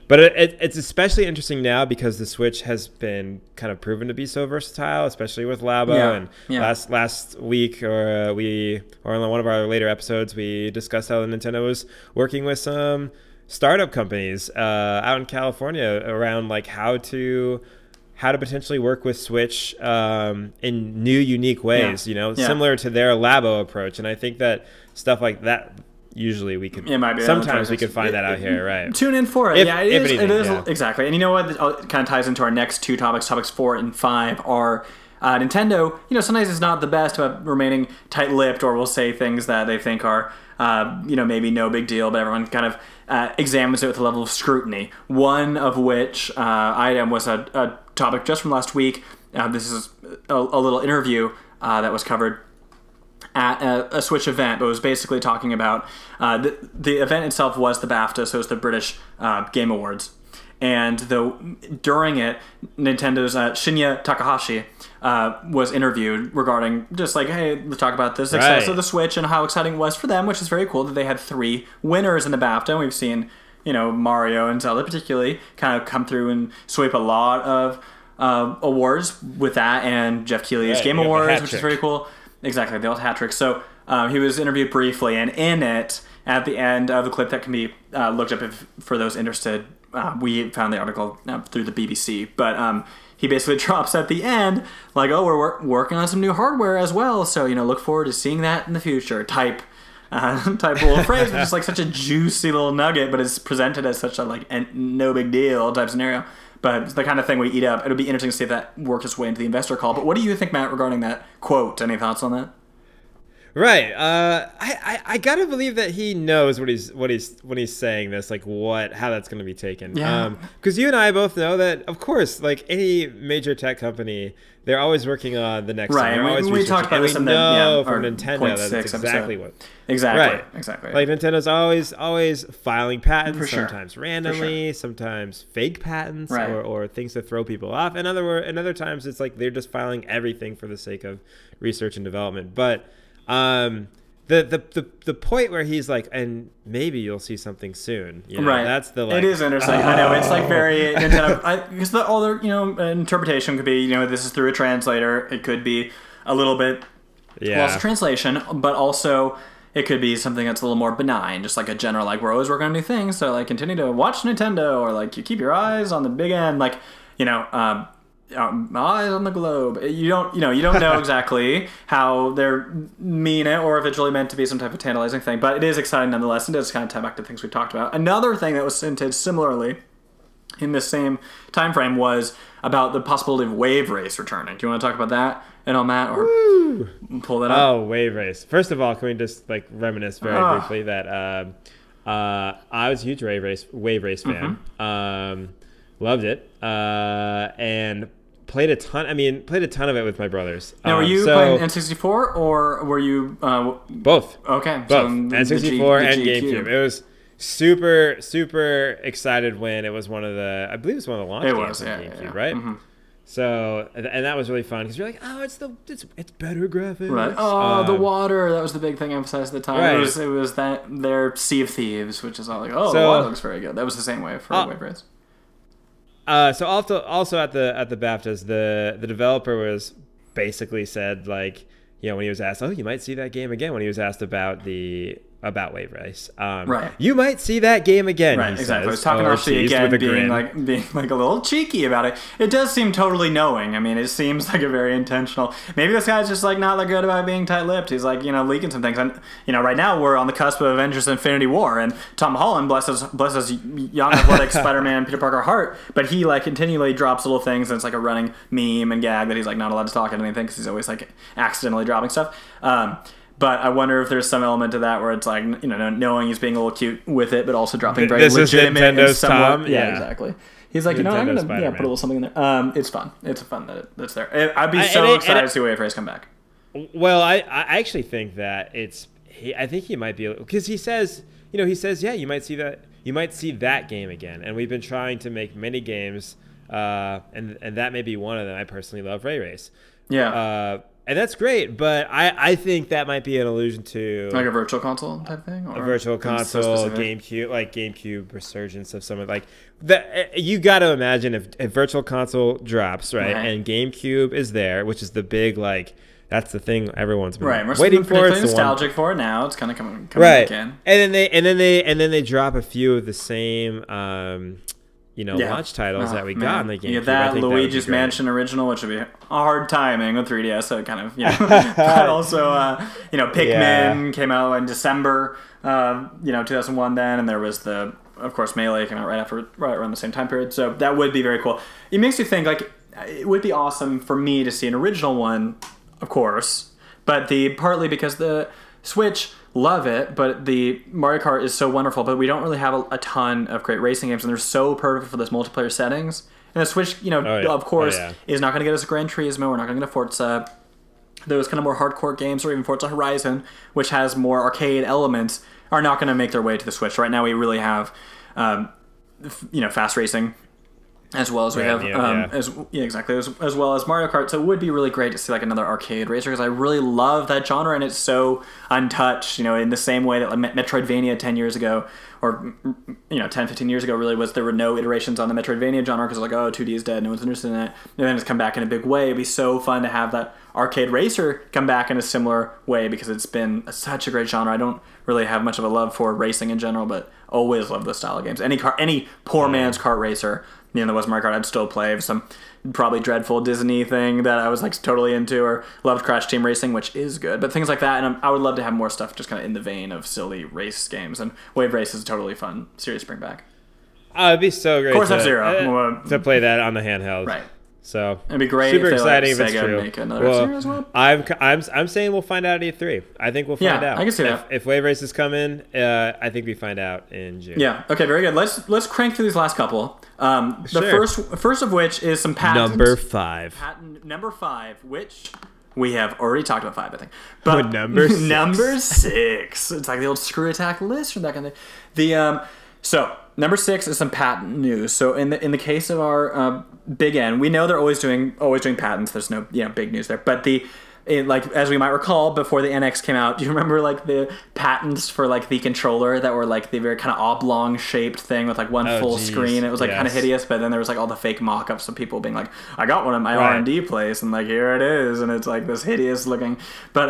But it's especially interesting now because the Switch has been kind of proven to be so versatile, especially with Labo. And last week, or on one of our later episodes, we discussed how Nintendo was working with some startup companies out in California around like how to potentially work with Switch in new, unique ways. Similar to their Labo approach. And I think that stuff like that. Usually we could. Sometimes we could find that out here, right? Tune in for it. It is exactly. And you know what? It kind of ties into our next two topics. Topics 4 and 5 are Nintendo. Sometimes it's not the best about remaining tight-lipped, or will say things that they think are, maybe no big deal, but everyone kind of examines it with a level of scrutiny. One of which item was a topic just from last week. This is a little interview that was covered at a Switch event, but it was basically talking about the event itself was the BAFTA, so it was the British Game Awards. And during it, Nintendo's Shinya Takahashi was interviewed regarding just like, hey, let's talk about the success of the Switch and how exciting it was for them, which is very cool that they had 3 winners in the BAFTA. And we've seen, Mario and Zelda particularly kind of come through and sweep a lot of awards with that, and Jeff Keighley's Game Awards, which is very cool. Exactly, the old hat trick. So he was interviewed briefly, and in it, at the end of the clip that can be looked up for those interested, we found the article through the BBC. But he basically drops at the end, like, oh, we're working on some new hardware as well, so look forward to seeing that in the future. Type little phrase, which is like such a juicy little nugget, but it's presented as such a like no big deal type scenario. But it's the kind of thing we eat up. It'll be interesting to see if that worked its way into the investor call. But what do you think, Matt, regarding that quote? Any thoughts on that? Right. I gotta believe that he knows when he's saying this, like how that's going to be taken. Yeah. Because you and I both know that, of course, like any major tech company, they're always working on the next thing. Right. We talked about this in the from Nintendo that's exactly episode. what. Exactly. Like Nintendo's always filing patents, sure. sometimes randomly, sometimes fake patents, or things to throw people off. And other times it's like they're just filing everything for the sake of research and development. But the point where he's like, and maybe you'll see something soon. Right. That's the like. It is interesting. I know it's like very Nintendo. Because all their interpretation could be this is through a translator. It could be a little bit lost translation, but also it could be something that's a little more benign, just like a general like we're always working on new things. So like continue to watch Nintendo, or like you keep your eyes on the big end, like eyes on the globe. You don't know exactly how they're mean it, or if it's really meant to be some type of tantalizing thing. But it is exciting nonetheless, and does kind of tie back to things we talked about. Another thing that was hinted similarly in this same time frame was about the possibility of Wave Race returning. Do you want to talk about that at all, Matt, or pull that up? Oh, Wave Race. First of all, can we just like reminisce very briefly that I was a huge Wave Race fan. Mm-hmm. Loved it, and played a ton of it with my brothers. Now, were you playing N64, or were you both? Okay, both N64 and GameCube. It was super excited when it was one of the launch games on GameCube, right? Mm-hmm. So, and that was really fun because you're like, oh, it's better graphics. Right. Oh, the water. That was the big thing emphasized at the time. Right. It was that their Sea of Thieves, which is all like, the water looks very good. That was the same way for Wave Race. So also at the BAFTAs, the developer was basically said like, when he was asked, you might see that game again, when he was asked about Wave Race. You might see that game again. Right, exactly. I was talking actually again, being like a little cheeky about it. It does seem totally knowing. I mean, it seems like a very intentional. Maybe this guy's just like not that good about being tight-lipped. He's like leaking some things. And right now we're on the cusp of Avengers: Infinity War, and Tom Holland, bless his young athletic Spider-Man Peter Parker heart, but he like continually drops little things, and it's like a running meme and gag that he's like not allowed to talk at anything because he's always like accidentally dropping stuff. But I wonder if there's some element to that where it's like, knowing he's being a little cute with it, but also dropping very legitimate and Nintendo's somewhat. Tom. Yeah, exactly. He's like, I'm going to put a little something in there. It's fun. It's fun that's there. I'd be so excited to see Wave Race come back. Well, I actually think that I think he might be, because he says, yeah, you might see that game again. And we've been trying to make many games and that may be one of them. I personally love Ray Race. Yeah. And that's great, but I think that might be an allusion to like a virtual console type thing, or a virtual console, so GameCube resurgence of some of like that. You got to imagine if virtual console drops, right, and GameCube is there, which is the big like that's the thing everyone's been waiting for. It's nostalgic for it now. It's kind of coming right again. And then they drop a few of the same. Launch titles that we got on the GameCube. Yeah, that Luigi's Mansion original, which would be hard timing with 3DS, so it kind of, but also, Pikmin came out in December, 2001 then, and there was of course, Melee came out right around the same time period, so that would be very cool. It makes you think, like, it would be awesome for me to see an original one, of course, but partly because the Switch, love it, but the Mario Kart is so wonderful, but we don't really have a ton of great racing games, and they're so perfect for those multiplayer settings. And the Switch, of course, is not going to get us a Gran Turismo, we're not going to get a Forza. Those kind of more hardcore games, or even Forza Horizon, which has more arcade elements, are not going to make their way to the Switch. Right now we really have, fast racing, as well as we have, as well as Mario Kart. So it would be really great to see like another arcade racer, because I really love that genre, and it's so untouched. In the same way that like Metroidvania 10 years ago, or 10, 15 years ago, really there were no iterations on the Metroidvania genre, because like 2D is dead, no one's interested in it. And then it's come back in a big way. It'd be so fun to have that arcade racer come back in a similar way, because it's been such a great genre. I don't really have much of a love for racing in general, but always love those style of games. Any poor man's kart racer. There was Mario Kart, I'd still play some probably dreadful Disney thing that I was like totally into, or loved Crash Team Racing, which is good, but things like that. And I would love to have more stuff just kind of in the vein of silly race games, and Wave Race is a totally fun series to bring back. It'd be so great. Of course, F-Zero. To play that on the handheld. Right. So it'd be great. Super if exciting if it's true. Make another series. I'm saying we'll find out at E3. I think we'll find out. I can see that. If Wave Races come in, I think we find out in June. Yeah. Okay. Very good. Let's crank through these last couple. The first of which is some patents. Number 5. Patent number 5, which we have already talked about 5, I think. But number 6. Number 6. It's like the old Screw Attack list from that kind of thing. So number 6 is some patent news. So in the case of our Big N, we know they're always doing patents. There's no big news there. But as we might recall, before the NX came out, do you remember like the patents for like the controller that were like the very kind of oblong shaped thing with like one full screen? It was like kind of hideous, but then there was like all the fake mock-ups of people being like, I got one at my R&D place, and like here it is, and it's like this hideous looking. But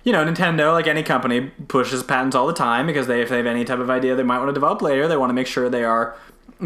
Nintendo, like any company, pushes patents all the time, because if they have any type of idea they might want to develop later, they want to make sure they are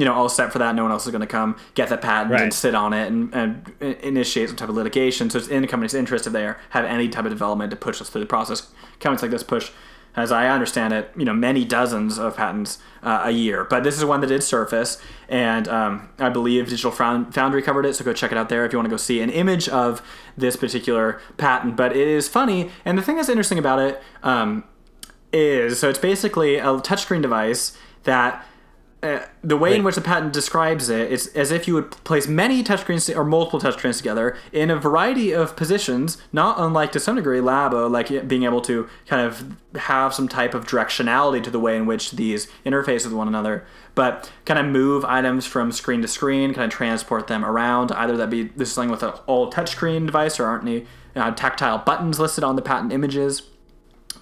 all set for that. No one else is going to come get that patent and sit on it and initiate some type of litigation. So it's in the company's interest if they have any type of development to push us through the process. Companies like this push, as I understand it, many dozens of patents a year. But this is one that did surface, and I believe Digital Foundry covered it, so go check it out there if you want to go see an image of this particular patent. But it is funny, and the thing that's interesting about it is, so it's basically a touchscreen device that the way in which the patent describes it is as if you would place many touchscreens or multiple touchscreens together in a variety of positions, not unlike to some degree Labo, like being able to kind of have some type of directionality to the way in which these interface with one another, but kind of move items from screen to screen, kind of transport them around. Either that be this is something with an all touchscreen device, or aren't any tactile buttons listed on the patent images.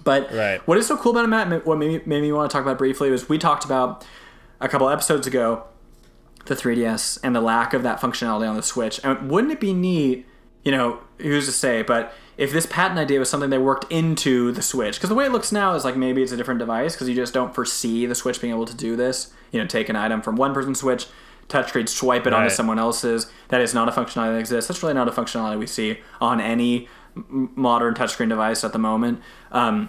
But what is so cool about it, Matt, what made me want to talk about briefly, was we talked about a couple episodes ago the 3DS and the lack of that functionality on the Switch. And wouldn't it be neat, who's to say, but if this patent idea was something they worked into the Switch, because the way it looks now is like maybe it's a different device, because you just don't foresee the Switch being able to do this. Take an item from one person's Switch, touchscreen, swipe it onto someone else's. That is not a functionality that exists. That's really not a functionality we see on any modern touchscreen device at the moment. It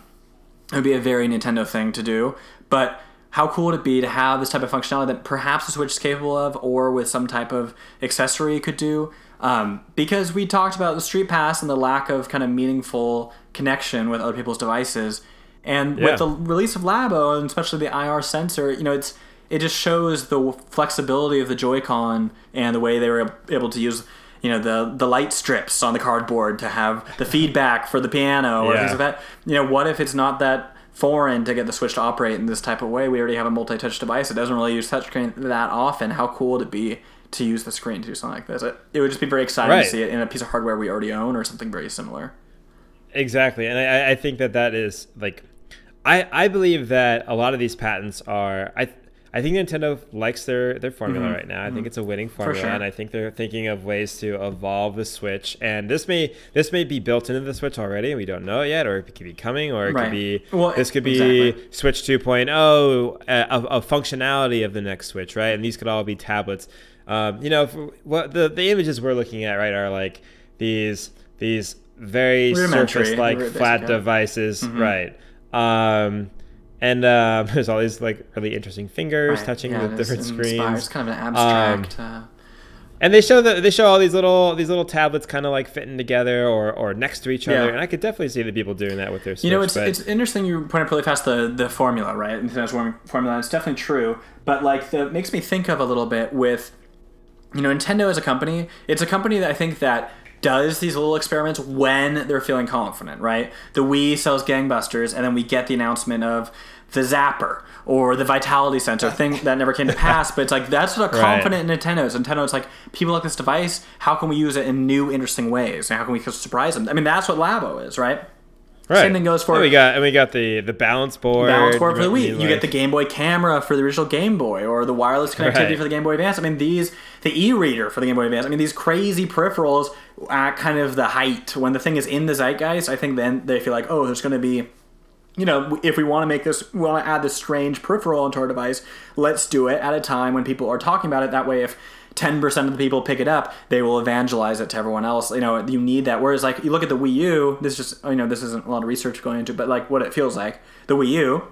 would be a very Nintendo thing to do, but how cool would it be to have this type of functionality that perhaps the Switch is capable of, or with some type of accessory could do? Because we talked about the Street Pass and the lack of kind of meaningful connection with other people's devices. And with the release of Labo, and especially the IR sensor, it just shows the flexibility of the Joy-Con and the way they were able to use the light strips on the cardboard to have the feedback for the piano or things like that. What if it's not that foreign to get the Switch to operate in this type of way? We already have a multi-touch device. It doesn't really use touchscreen that often. How cool would it be to use the screen to do something like this. It would just be very exciting to see it in a piece of hardware we already own or something very similar. Exactly. And I think that is like, I believe that a lot of these patents are, I think Nintendo likes their formula right now. I think it's a winning formula, and I think they're thinking of ways to evolve the Switch. And this may be built into the Switch already, and we don't know it yet, or it could be coming, or it could be this could be Switch 2.0, a functionality of the next Switch, right? And these could all be tablets. What the images we're looking at, right, are like these very surface-like flat devices, right? And there's all these like really interesting fingers touching the different screens. It's kind of an abstract. And they show all these little tablets kind of like fitting together or next to each other. And I could definitely see the people doing that with their Switch. It's interesting you point up really fast the formula, right? Nintendo's formula. It's definitely true. But like it makes me think of a little bit with, Nintendo as a company. It's a company that I think that does these little experiments when they're feeling confident, right? The Wii sells gangbusters, and then we get the announcement of the Zapper or the Vitality Sensor, thing that never came to pass, but it's like, that's what a confident Nintendo is. Nintendo, it's like, people like this device, how can we use it in new, interesting ways? And how can we surprise them? I mean, that's what Labo is, right? Same thing goes for... we got the balance board. Balance board for the Wii. You get the Game Boy camera for the original Game Boy, or the wireless connectivity for the Game Boy Advance. I mean, the e-reader for the Game Boy Advance. I mean, these crazy peripherals at kind of the height. When the thing is in the zeitgeist, I think then they feel like, oh, there's going to be... if we want to add this strange peripheral into our device, let's do it at a time when people are talking about it. That way, if 10% of the people pick it up, they will evangelize it to everyone else. You need that. Whereas, like, you look at the Wii U, this isn't a lot of research going into, but like what it feels like. The Wii U,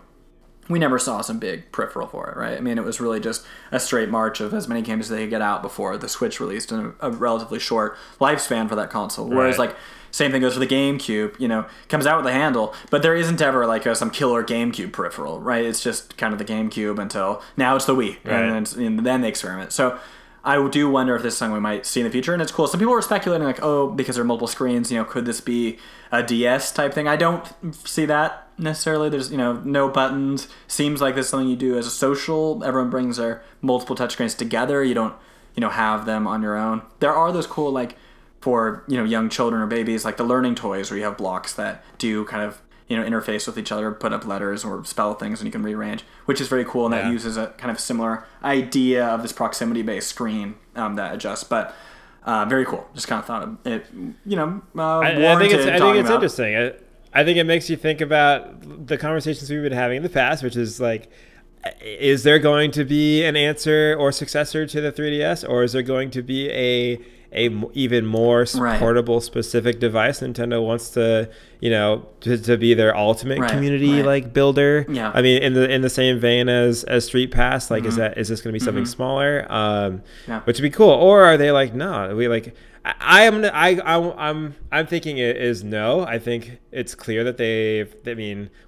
we never saw some big peripheral for it, right? I mean, it was really just a straight march of as many games as they could get out before the Switch released in a relatively short lifespan for that console. Whereas, like, same thing goes for the GameCube, comes out with a handle, but there isn't ever like some killer GameCube peripheral, right? It's just kind of the GameCube until now it's the Wii, and then they experiment. So I do wonder if this is something we might see in the future, and it's cool. Some people were speculating like, oh, because there are multiple screens, could this be a DS type thing? I don't see that necessarily. There's, no buttons. Seems like this is something you do as a social. Everyone brings their multiple touchscreens together. You don't, have them on your own. There are those cool, like, for, young children or babies, like the learning toys where you have blocks that do kind of, interface with each other, put up letters or spell things, and you can rearrange, which is very cool. And that uses a kind of similar idea of this proximity-based screen that adjusts. But very cool. Just kind of thought of it, I think it's interesting. I think it makes you think about the conversations we've been having in the past, which is like, is there going to be an answer or successor to the 3DS, or is there going to be a even more portable specific device? Nintendo wants to to be their ultimate community like builder. I mean, in the same vein as Street Pass, like is this going to be something smaller, which would be cool? Or are they like, no, we like, I'm thinking it is no. I think it's clear that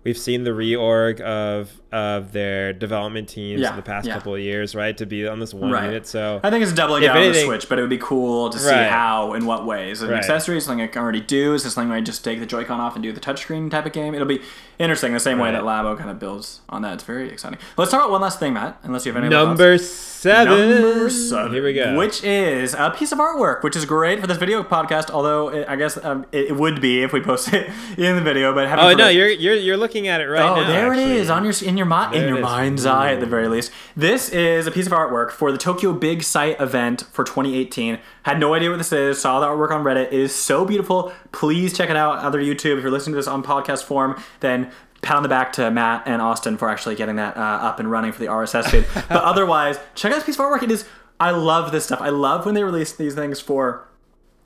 we've seen the reorg of their development teams in the past couple of years, right? To be on this one unit. So I think it's doubling down on the Switch, but it would be cool to see how, in what ways. Is it accessories, something I can already do? Is this something where I just take the Joy-Con off and do the touchscreen type of game? It'll be interesting the same way that Labo kind of builds on that. It's very exciting. Let's talk about one last thing, Matt, unless you have any Number 7. Here we go. Which is a piece of artwork, which is great for this video podcast, although I guess it would be if we post it in the video. But you're looking at it right now. Oh, there actually. it is in your mind's eye at the very least. This is a piece of artwork for the Tokyo Big Sight event for 2018. Had no idea what this is. Saw the artwork on Reddit. It is so beautiful. Please check it out. Other YouTube. If you're listening to this on podcast form, then pat on the back to Matt and Austin for actually getting that up and running for the RSS feed. But otherwise, check out this piece of artwork. It is. I love this stuff. I love when they release these things for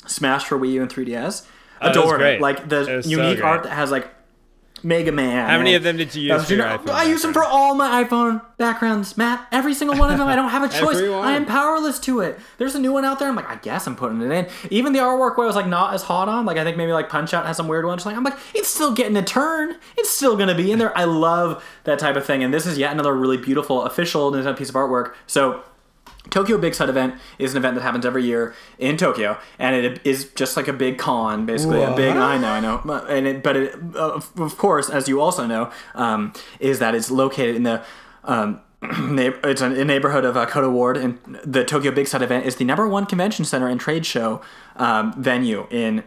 Smash for Wii U and 3DS. Adored it. Like the unique art that has like Mega Man. How many of them did you use for your iPhone? I use them for all my iPhone backgrounds, Matt. Every single one of them. I don't have a choice. I am powerless to it. There's a new one out there. I'm like, I guess I'm putting it in. Even the artwork where I was like not as hot on, like I think maybe like Punch Out has some weird ones. I'm like, it's still getting a turn. It's still gonna be in there. I love that type of thing. And this is yet another really beautiful official Nintendo piece of artwork. So Tokyo Big Sight event is an event that happens every year in Tokyo, and it is just like a big con, basically. What? I know, but of course, as you also know, is that it's located in the it's a neighborhood of Koto Ward, and the Tokyo Big Side event is the #1 convention center and trade show venue in,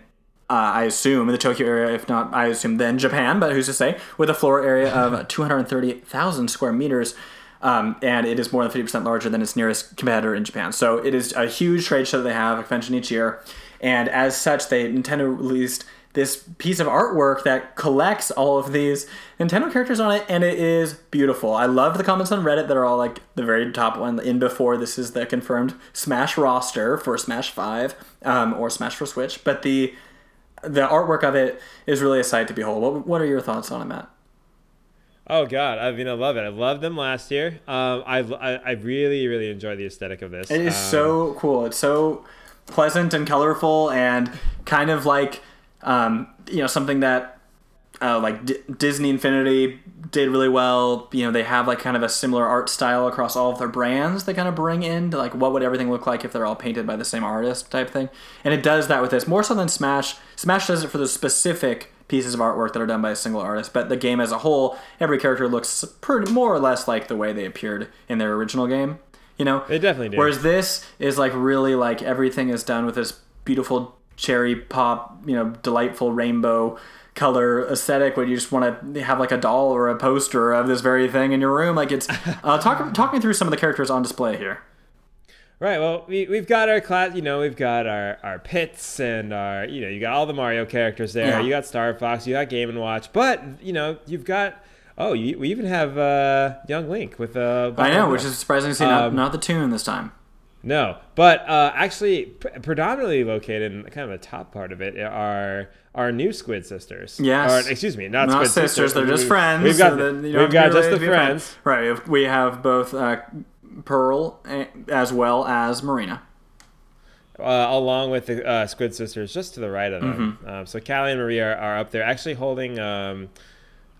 I assume, the Tokyo area, if not, I assume then Japan, but who's to say, with a floor area of 230,000 square meters, and it is more than 50% larger than its nearest competitor in Japan. So it is a huge trade show that they have, a convention each year, and as such, Nintendo released this piece of artwork that collects all of these Nintendo characters on it, and it is beautiful. I love the comments on Reddit that are all like the very top one in before. This is the confirmed Smash roster for Smash 5 or Smash for Switch, but the artwork of it is really a sight to behold. What are your thoughts on it, Matt? Oh God, I mean, I love it. I loved them last year. I really, really enjoy the aesthetic of this. It is so cool. It's so pleasant and colorful, and kind of like something that Disney Infinity did really well. They have like kind of a similar art style across all of their brands. They kind of bring in to, like, what would everything look like if they're all painted by the same artist type thing. And it does that with this more so than Smash. Smash does it for the specific pieces of artwork that are done by a single artist, but the game as a whole, every character looks more or less like the way they appeared in their original game. They definitely do. Whereas this is like really like everything is done with this beautiful cherry pop, delightful rainbow color aesthetic where you just want to have like a doll or a poster of this very thing in your room. Like it's talk me through some of the characters on display here. Right. Well, we've got our class. We've got our pits and our. You got all the Mario characters there. Yeah. You got Star Fox. You got Game and Watch. But you've got. Oh, we even have young Link with I know, which is surprising to see. Not the tune this time. No, but actually, predominantly located in kind of the top part of it are our new Squid Sisters. Yes. Or, excuse me, not Squid Sisters. They're just friends. We've got just the friends. Right. We have both Pearl as well as Marina. Along with the Squid Sisters just to the right of them. Mm-hmm. So Callie and Maria are up there actually holding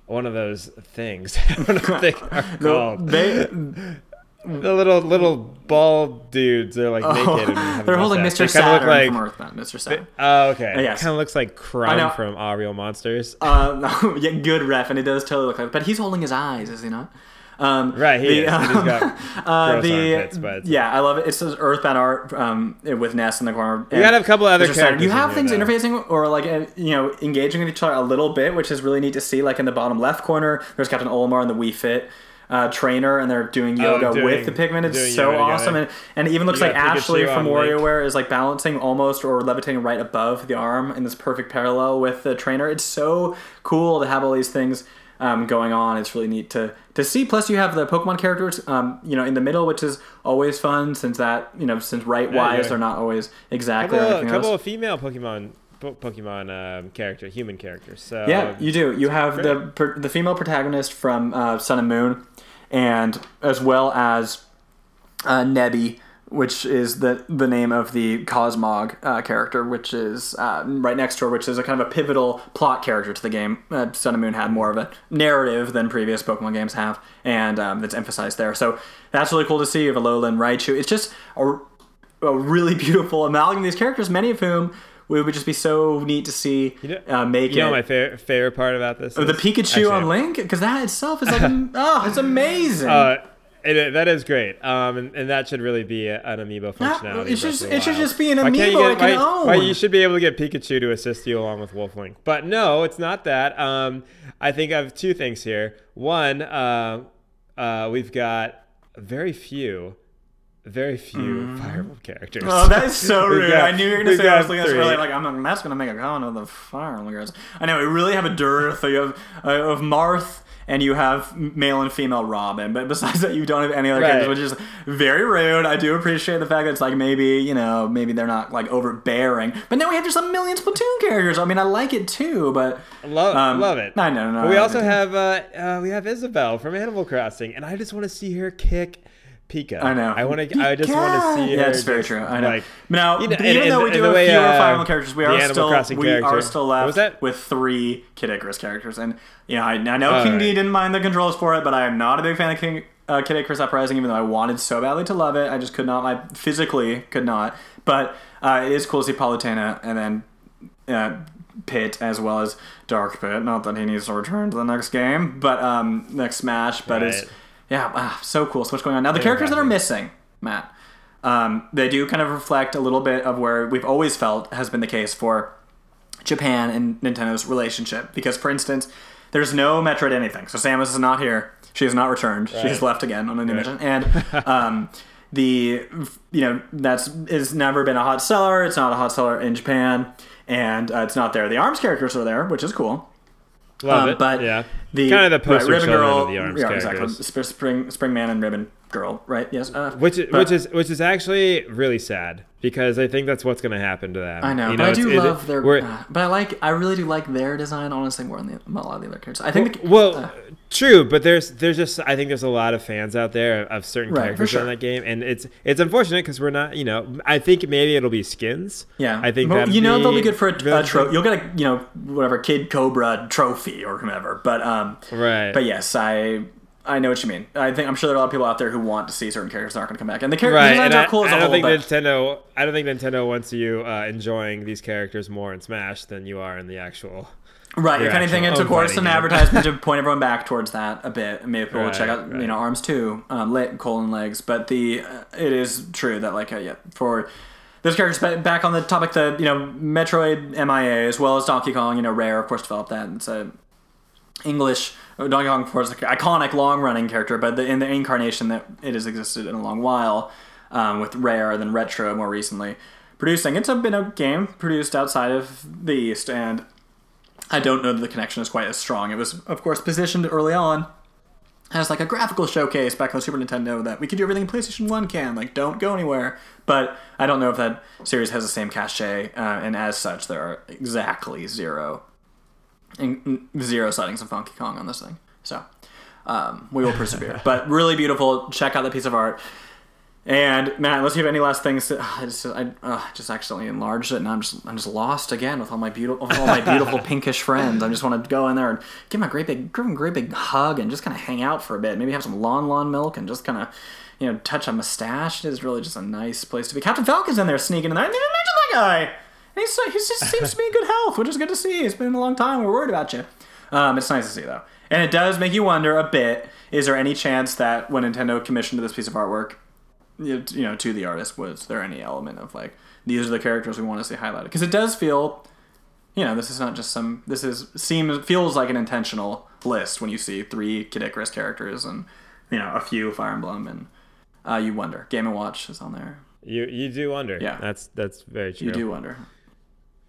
one of those things. I don't know what they are called. The little bald dudes, they're like naked. And they're holding Mr. Saturn from Earthbound, Mr. Saturn. Oh, okay. Yes. It kind of looks like Crumb from All Real Monsters. No, yeah, good ref, and it does totally look like. But he's holding his eyes, is he not? Right, he is. He's got armpits, but yeah, I love it. It says Earthbound art with Ness in the corner. You got a couple other characters. You have things interfacing or like engaging with each other a little bit, which is really neat to see. Like in the bottom left corner, there's Captain Olimar and the Wii Fit trainer, and they're doing yoga with the Pikmin. It's so awesome, and it even looks like Ashley from WarioWare is like balancing almost or levitating right above the arm in this perfect parallel with the trainer. It's so cool to have all these things going on. It's really neat to see. Plus, you have the Pokemon characters, in the middle, which is always fun since right-wise they're not always exactly. A couple of female Pokemon human characters. So yeah, you do. You have the female protagonist from Sun and Moon, and as well as Nebby, which is the name of the Cosmog character, which is right next to her, which is a kind of a pivotal plot character to the game. Sun and Moon had more of a narrative than previous Pokemon games have, and that's emphasized there. So that's really cool to see. You have Alola and Raichu. It's just a really beautiful amalgam of these characters, many of whom it would just be so neat to see make it. My favorite part about this is the Pikachu on Link, because that itself is like, it's amazing. That is great, and that should really be an amiibo functionality. It should just be an amiibo it can own. You should be able to get Pikachu to assist you along with Wolf Link. But no, it's not that. I think I have two things here. One, we've got very few Fire Emblem characters. Oh, that is so rude. I knew you were going to say I was looking at this earlier, like, I'm not going to make a comment of the Fire Emblem girls. I know, we really have a dearth. So you have of Marth, and you have male and female Robin, but besides that, you don't have any other characters, which is very rude. I do appreciate the fact that it's like maybe they're not like overbearing, but now we have just a million Splatoon characters. I mean, I like it too, but love it. I know. But we also have Isabelle from Animal Crossing, and I just want to see her kick Pika. I know. I just want to see her. Yeah, it's very true. I know. Like, now, even though we do have fewer Fire Emblem characters, we are still left with 3 Kid Icarus characters. And I know King D didn't mind the controls for it, but I am not a big fan of Kid Icarus Uprising, even though I wanted so badly to love it. I just could not. I physically could not. But it is cool to see Palutena and then Pit as well as Dark Pit. Not that he needs to return to the next game, but next Smash. But Yeah, so cool. So much going on. Now, the characters that are missing, Matt, they do kind of reflect a little bit of where we've always felt has been the case for Japan and Nintendo's relationship. Because, for instance, there's no Metroid anything. So Samus is not here. She has not returned. Right. She has left again on a new mission. And that's never been a hot seller. It's not a hot seller in Japan. And it's not there. The ARMS characters are there, which is cool. Love it. But the kind of the poster Ribbon Girl, of the ARMS characters. Exactly. Spring Man and Ribbon Girl, right? Yes. Which is actually really sad because I think that's what's going to happen to them. I know, but I do love their. But I really do like their design, honestly, more than a lot of the other characters. I think. True, but there's just I think there's a lot of fans out there of certain characters in that game, and it's unfortunate because we're not. I think maybe it'll be skins. Yeah, I think they'll be good for a trophy. You'll get a whatever Kid Cobra trophy or whomever. But right. But yes, I know what you mean. I'm sure there are a lot of people out there who want to see certain characters that aren't going to come back, and the characters designs are cool as a whole. I don't think Nintendo wants you enjoying these characters more in Smash than you are in the actual. Right. If anything, it's of course an advertisement to point everyone back towards that a bit. Maybe people will check out ARMS 2, colon legs. But it is true that for those characters back on the topic, the Metroid MIA as well as Donkey Kong. Rare of course developed that. It's a English Donkey Kong, of course, iconic long-running character, but in the incarnation that it has existed in a long while, with Rare and then Retro more recently producing. It's been a game produced outside of the East, and I don't know that the connection is quite as strong. It was, of course, positioned early on as like a graphical showcase back on the Super Nintendo that we could do everything PlayStation 1 can, like don't go anywhere. But I don't know if that series has the same cachet, and as such, there are exactly zero sightings of Donkey Kong on this thing. So we will persevere. But really beautiful. Check out that piece of art. And Matt, unless you have any last things, I just accidentally enlarged it, and I'm just lost again with all my beautiful pinkish friends. I just want to go in there and give them a great big hug and just kind of hang out for a bit. Maybe have some lawn milk and just kind of touch a mustache. It is really just a nice place to be. Captain Falcon's in there sneaking in there. I didn't mention that guy. And he just seems to be in good health, which is good to see. It's been a long time. We're worried about you. It's nice to see though, and it does make you wonder a bit. Is there any chance that when Nintendo commissioned this piece of artwork, to the artist, was there any element of like, these are the characters we want to see highlighted? Because it does feel, this is not just feels like an intentional list when you see 3 Kid Icarus characters and, a few Fire Emblem, and you wonder. Game & Watch is on there. You do wonder. Yeah. That's very true. You do wonder.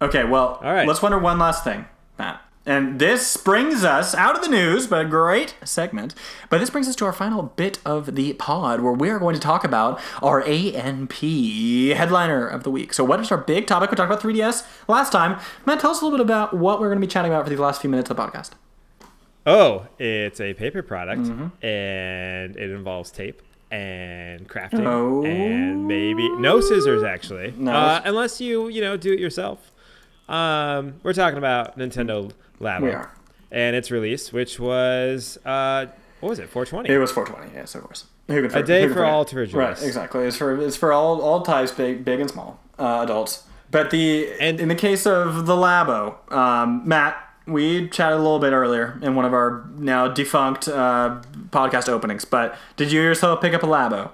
Okay, well, all right. Let's wonder one last thing, Matt. And this brings us out of the news, but a great segment. But this brings us to our final bit of the pod, where we are going to talk about our ANP headliner of the week. So what is our big topic? We talked about 3DS last time. Matt, tell us a little bit about what we're going to be chatting about for these last few minutes of the podcast. Oh, it's a paper product, and it involves tape and crafting, and maybe no scissors, actually. No. Unless you do it yourself. We're talking about Nintendo Labo. We are. And its release, which was, what was it, 420? It was 420, yes, of course. A day for all to rejoice. Right, exactly. It's for all types, big and small, adults. But in the case of the Labo, Matt, we chatted a little bit earlier in one of our now defunct podcast openings, but did you yourself pick up a Labo?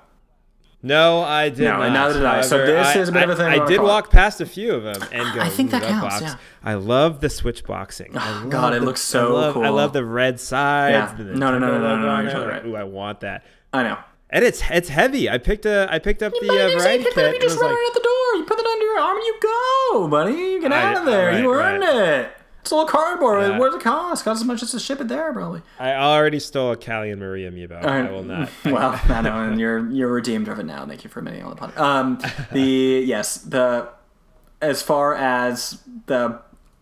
No, I did not. And neither did I. So this is a bit of a thing. I did walk past a few of them and go, I think that counts, box. yeah. I love the Switch boxing. God, it looks so cool. I love the red sides. Yeah. No. You're totally right. Ooh, I want that. I know. And it's heavy. I picked up the variety kit. You just run right out the door. You put it under your arm and you go, buddy. You get out of there. You earned it. It's a little cardboard. Yeah. What does it cost? Costs as much as to ship it there, probably. I already stole a Callie and Marie amiibo. I will not. Well, I know, and you're redeemed of it now. Thank you for admitting on the pod. As far as the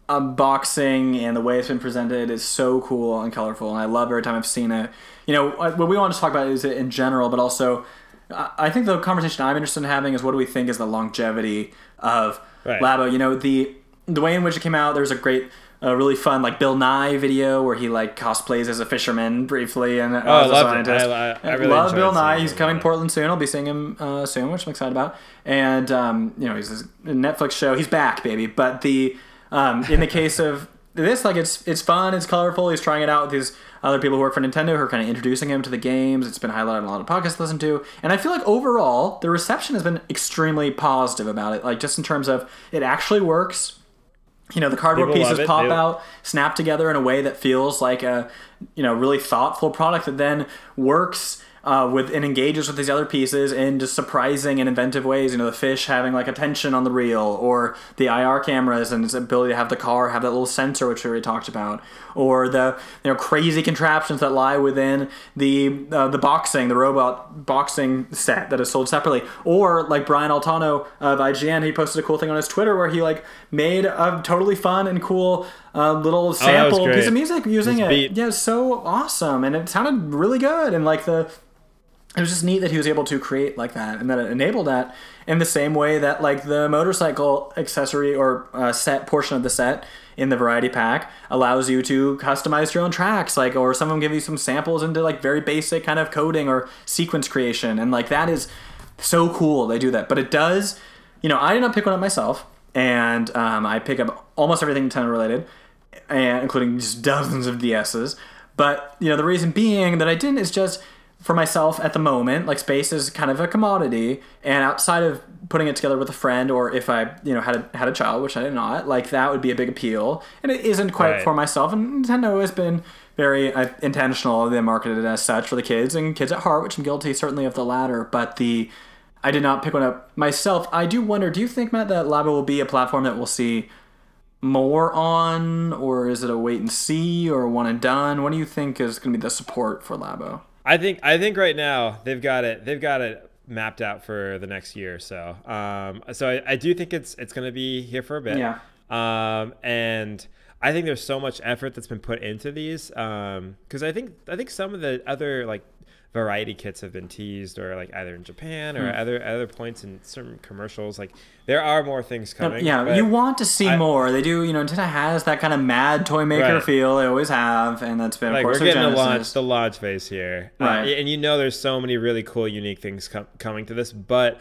unboxing and the way it's been presented is so cool and colorful, and I love every time I've seen it. What we want to talk about is it in general, but also I think the conversation I'm interested in having is what do we think is the longevity of Labo. The way in which it came out, there's a great, really fun Bill Nye video where he cosplays as a fisherman briefly and as a scientist. I really love Bill Nye. He's coming to Portland soon. I'll be seeing him soon, which I'm excited about. And he's a Netflix show. He's back, baby. But in the case of this, like, it's fun, it's colorful. He's trying it out with these other people who work for Nintendo who are kind of introducing him to the games. It's been highlighted on a lot of podcasts to listen to. And I feel like overall, the reception has been extremely positive about it. Like, just in terms of it actually works. You know, the cardboard pieces pop out, snap together in a way that feels like a, you know, really thoughtful product that then works with and engages with these other pieces in just surprising and inventive ways. You know, the fish having like attention on the reel, or the IR cameras and its ability to have the car have that little sensor, which we already talked about, or the, you know, crazy contraptions that lie within the boxing, the robot boxing set that is sold separately. Or like Brian Altano of IGN, he posted a cool thing on his Twitter where he like made a totally fun and cool little sample piece of music using it. Yeah, it's so awesome, and it sounded really good, and like it was just neat that he was able to create like that, and that it enabled that in the same way that like the motorcycle accessory or set portion of the set in the variety pack allows you to customize your own tracks, like, or some of them give you some samples into like very basic kind of coding or sequence creation, and like that is so cool. They do that, but it does. You know, I did not pick one up myself, and I pick up almost everything Nintendo related, and including just dozens of DSs. But you know, the reason being that I didn't is just for myself at the moment, like space is kind of a commodity, and outside of putting it together with a friend, or if I, you know, had a child, which I did not, like that would be a big appeal, and it isn't quite for myself. And Nintendo has been very intentional. They marketed it as such for the kids and kids at heart, which I'm guilty certainly of the latter. But I did not pick one up myself. I do wonder, do you think, Matt, that Labo will be a platform that we'll see more on, or is it a wait and see, or one and done? What do you think is going to be the support for Labo? I think right now they've got it mapped out for the next year or so. So I do think it's going to be here for a bit. Yeah. And I think there's so much effort that's been put into these. Because I think some of the other like variety kits have been teased, or like either in Japan or other points in certain commercials. Like there are more things coming. Yeah, you want to see more. They do. You know, Nintendo has that kind of mad toy maker feel. They always have, and that's been, like, of course, we're getting Genesis. the launch phase here, right? And you know, there's so many really cool, unique things coming to this. But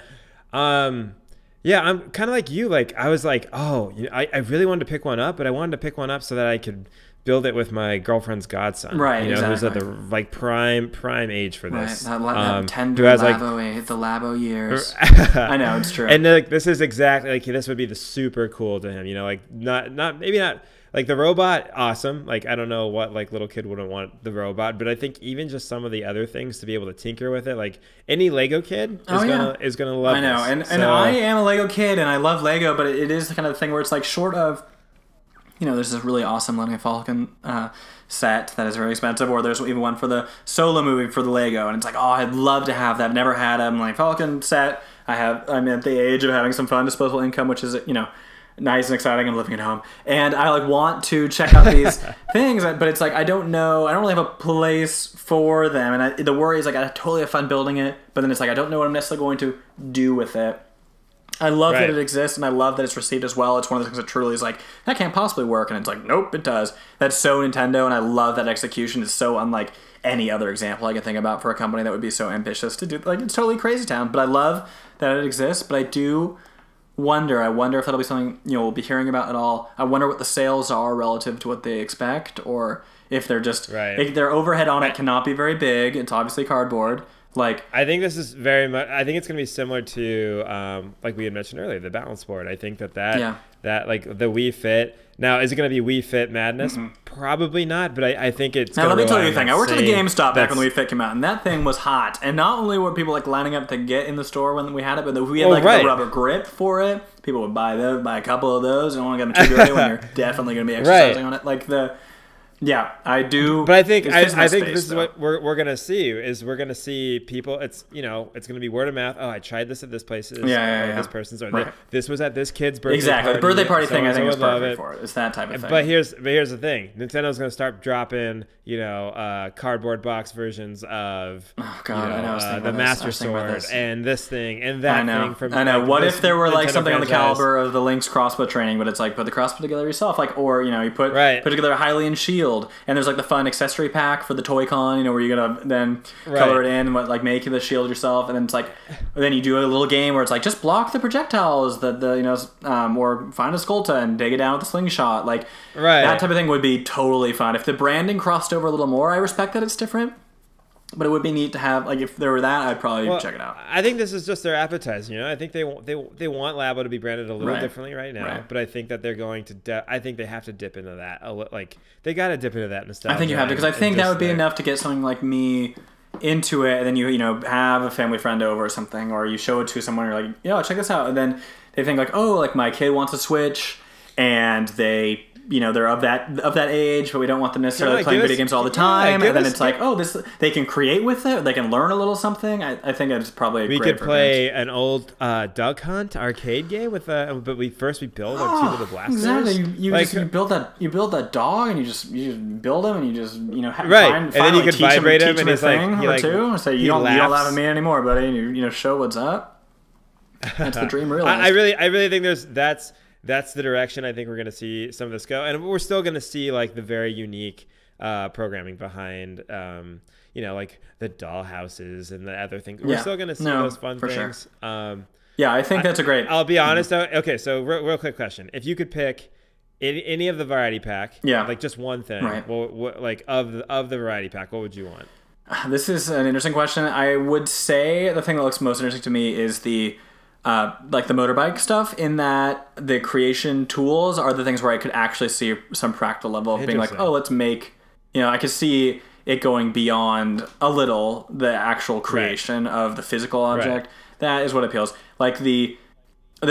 yeah, I'm kind of like you. Like I was like, oh, you know, I really wanted to pick one up, but I wanted to pick one up so that I could build it with my girlfriend's godson, right? You know, exactly. Who's at the like prime age for this. Right. That tender who has, Labo, the Labo years. I know, it's true. And like this is exactly like this would be the super cool to him. You know, like maybe not like the robot. Awesome. Like I don't know what like little kid wouldn't want the robot, but I think even just some of the other things to be able to tinker with it, like any Lego kid is gonna love. I know, this. and I am a Lego kid, and I love Lego, but it is the kind of thing where it's like short of. You know, there's this really awesome Millennium Falcon set that is very expensive, or there's even one for the Solo movie for the Lego, and it's like, oh, I'd love to have that. I've never had a Millennium Falcon set. I'm at the age of having some fun disposable income, which is, you know, nice and exciting. I'm living at home, and I like want to check out these things, but it's like I don't know. I don't really have a place for them, and the worry is like I totally have fun building it, but then it's like I don't know what I'm necessarily going to do with it. I love that it exists, and I love that it's received as well. It's one of the things that truly is like, that can't possibly work, and it's like, nope, it does. That's so Nintendo, and I love that execution. It's so unlike any other example I can think about for a company that would be so ambitious to do. Like, it's totally Crazy Town, but I love that it exists, but I do wonder. I wonder if that'll be something, you know, we'll be hearing about at all. I wonder what the sales are relative to what they expect, or if they're just, if their overhead on it cannot be very big. It's obviously cardboard. Like, I think this is very much. I think it's going to be similar to, like we had mentioned earlier, the balance board. I think that like the Wii Fit. Now, is it going to be Wii Fit madness? Mm-hmm. Probably not. But I think it's. Now, let me tell you a thing. I worked at a GameStop back when the Wii Fit came out, and that thing was hot. And not only were people like lining up to get in the store when we had it, but we had like the rubber grip for it. People would buy a couple of those. You don't want to get them too dirty when you're definitely going to be exercising on it. Like Yeah, I do. But I think this is what we're gonna see is we're gonna see people. It's it's gonna be word of mouth. Oh, I tried this at this place. This person's or this was at this kid's birthday. Exactly, party. The birthday party thing I think is perfect it. for it. It's that type of thing. But here's the thing. Nintendo's gonna start dropping cardboard box versions of the Master Sword and this thing and that thing. From I know. What if there were like Nintendo something franchise. on the caliber of the Link's crossbow training, but it's like put the crossbow together yourself, like, or you put together a Hylian shield. shield, and there's like the fun accessory pack for the Toy-Con, you know, where you're gonna then color it in and like make the shield yourself, and then it's like then you do a little game where it's like just block the projectiles that the you know or find a Skolta and dig it down with a slingshot, like that type of thing would be totally fun. If the branding crossed over a little more, I respect that it's different. But it would be neat to have, like, if there were that, I'd probably check it out. I think this is just their appetizer, you know? I think they want Labo to be branded a little differently right now, but I think that they're going to, I think they have to dip into that. Like, they got to dip into that nostalgia. I think you have to, because I think that would be enough to get something like me into it, and then you know, have a family friend over or something, or you show it to someone, and you're like, yo, check this out, and then they think like, oh, like, my kid wants a Switch, and they... You know, they're of that age, but we don't want them necessarily playing video games all the time. And then it's like, oh, this they can create with it. They can learn a little something. I think it's probably we could play an old Duck Hunt arcade game with but we build our two little blasters. Exactly. You build that dog, and you just build him, and you just find, and then you can vibrate him, and he's like, so you don't laugh at me anymore, buddy. And you show what's up. That's the dream realized. I really think that's the direction I think we're going to see some of this go. And we're still going to see like the very unique programming behind, like the doll houses and the other things. We're still going to see those fun things. Sure. I think that's a great... I'll be honest though. Okay, so real quick question. If you could pick any of the variety pack, like just one thing, like of the variety pack, what would you want? This is an interesting question. I would say the thing that looks most interesting to me is the... like the motorbike stuff, in that the creation tools are the things where I could actually see some practical level of being like, oh, let's make, I could see it going beyond a little the actual creation of the physical object. That is what appeals. Like the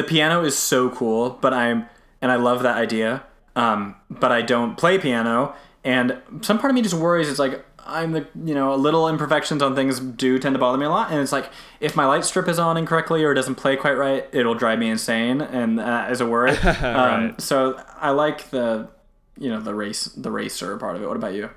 piano is so cool, and I love that idea. But I don't play piano, and some part of me just worries. It's like, I'm little imperfections on things do tend to bother me a lot, and it's like if my light strip is on incorrectly or doesn't play quite right, it'll drive me insane, and that is a worry. So I like the racer part of it. What about you?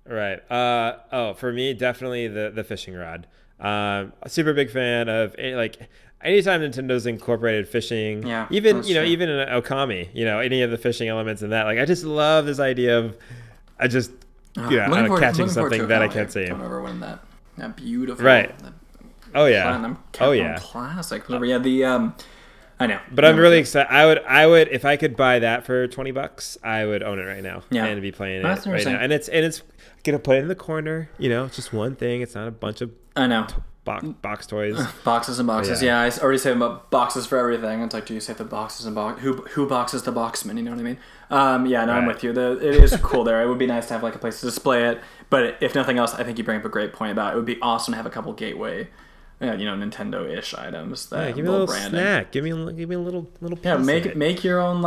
Right. For me, definitely the fishing rod. A super big fan of anytime Nintendo's incorporated fishing. Even even in Okami, any of the fishing elements in that. Like, I just love this idea of catching something that I can't see. Over when that beautiful platinum classic. Yeah, I know. But I'm really excited. I would if I could buy that for $20, I would own it right now and be playing it right now. And it's gonna put it in the corner. It's just one thing. It's not a bunch of box toys. Boxes and boxes. Yeah, I already say about boxes for everything. It's like, do you say the boxes and box? Who boxes the boxman? You know what I mean? I'm with you. It is cool there. It would be nice to have like a place to display it. But if nothing else, I think you bring up a great point about it would be awesome to have a couple gateway, Nintendo-ish items. That give me a little snack. Give me a little piece. Make your own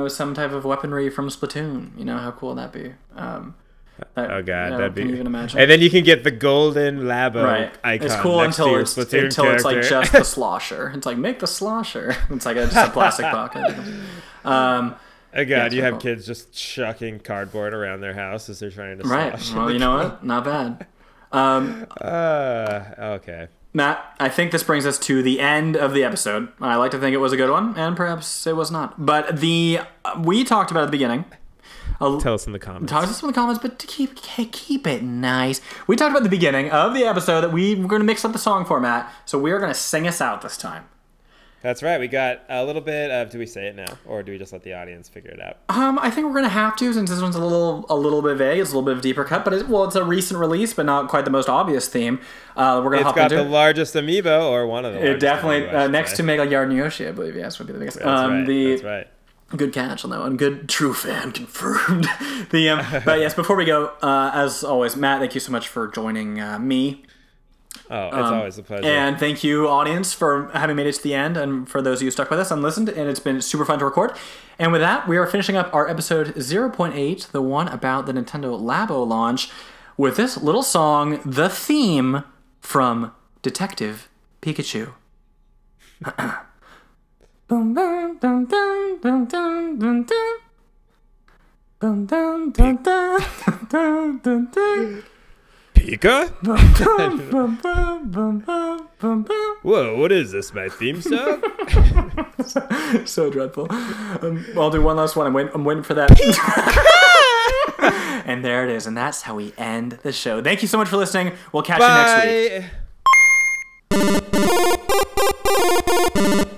some type of weaponry from Splatoon. How cool would that be? Oh god, that'd be. Can you even imagine? And then you can get the golden Labo icon. It's cool until it's like just the slosher. It's like, make the slosher. It's like just a plastic pocket. Oh god, you have kids just chucking cardboard around their house as they're trying to slosh. Well, you know what? Not bad. Okay. Matt, I think this brings us to the end of the episode. I like to think it was a good one, and perhaps it was not. But we talked about at the beginning. Tell us in the comments. But to keep it nice. We talked about at the beginning of the episode that we were going to mix up the song format, so we are going to sing us out this time. That's right. We got a little bit of. Do we say it now, or do we just let the audience figure it out? I think we're going to have to, since this one's a little bit vague. It's a little bit of a deeper cut, but it's a recent release, but not quite the most obvious theme. We're going to hop into it. It's got the largest amiibo, or one of the largest. It definitely next to Mega Yard and Yoshi, I believe. Yes, would be the biggest. That's right. Good catch on that one. Good true fan confirmed. But yes, before we go, as always, Matt, thank you so much for joining me. Oh, it's always a pleasure. And thank you, audience, for having made it to the end, and for those of you stuck with us and listened, and it's been super fun to record. And with that, we are finishing up our episode 0.8, the one about the Nintendo Labo launch, with this little song, the theme from Detective Pikachu. Boom, boom, dum, dum, dum, dum, dum, dum. Boom, dum, dum, dum, dum, dum, dum. Pika? Bum, bum, bum, bum, bum, bum, bum. Whoa, what is this, my theme song? So dreadful. I'll do one last one. I'm waiting for that. And there it is. And that's how we end the show. Thank you so much for listening. We'll catch you next week.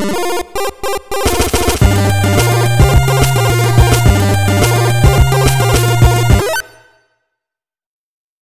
Bye.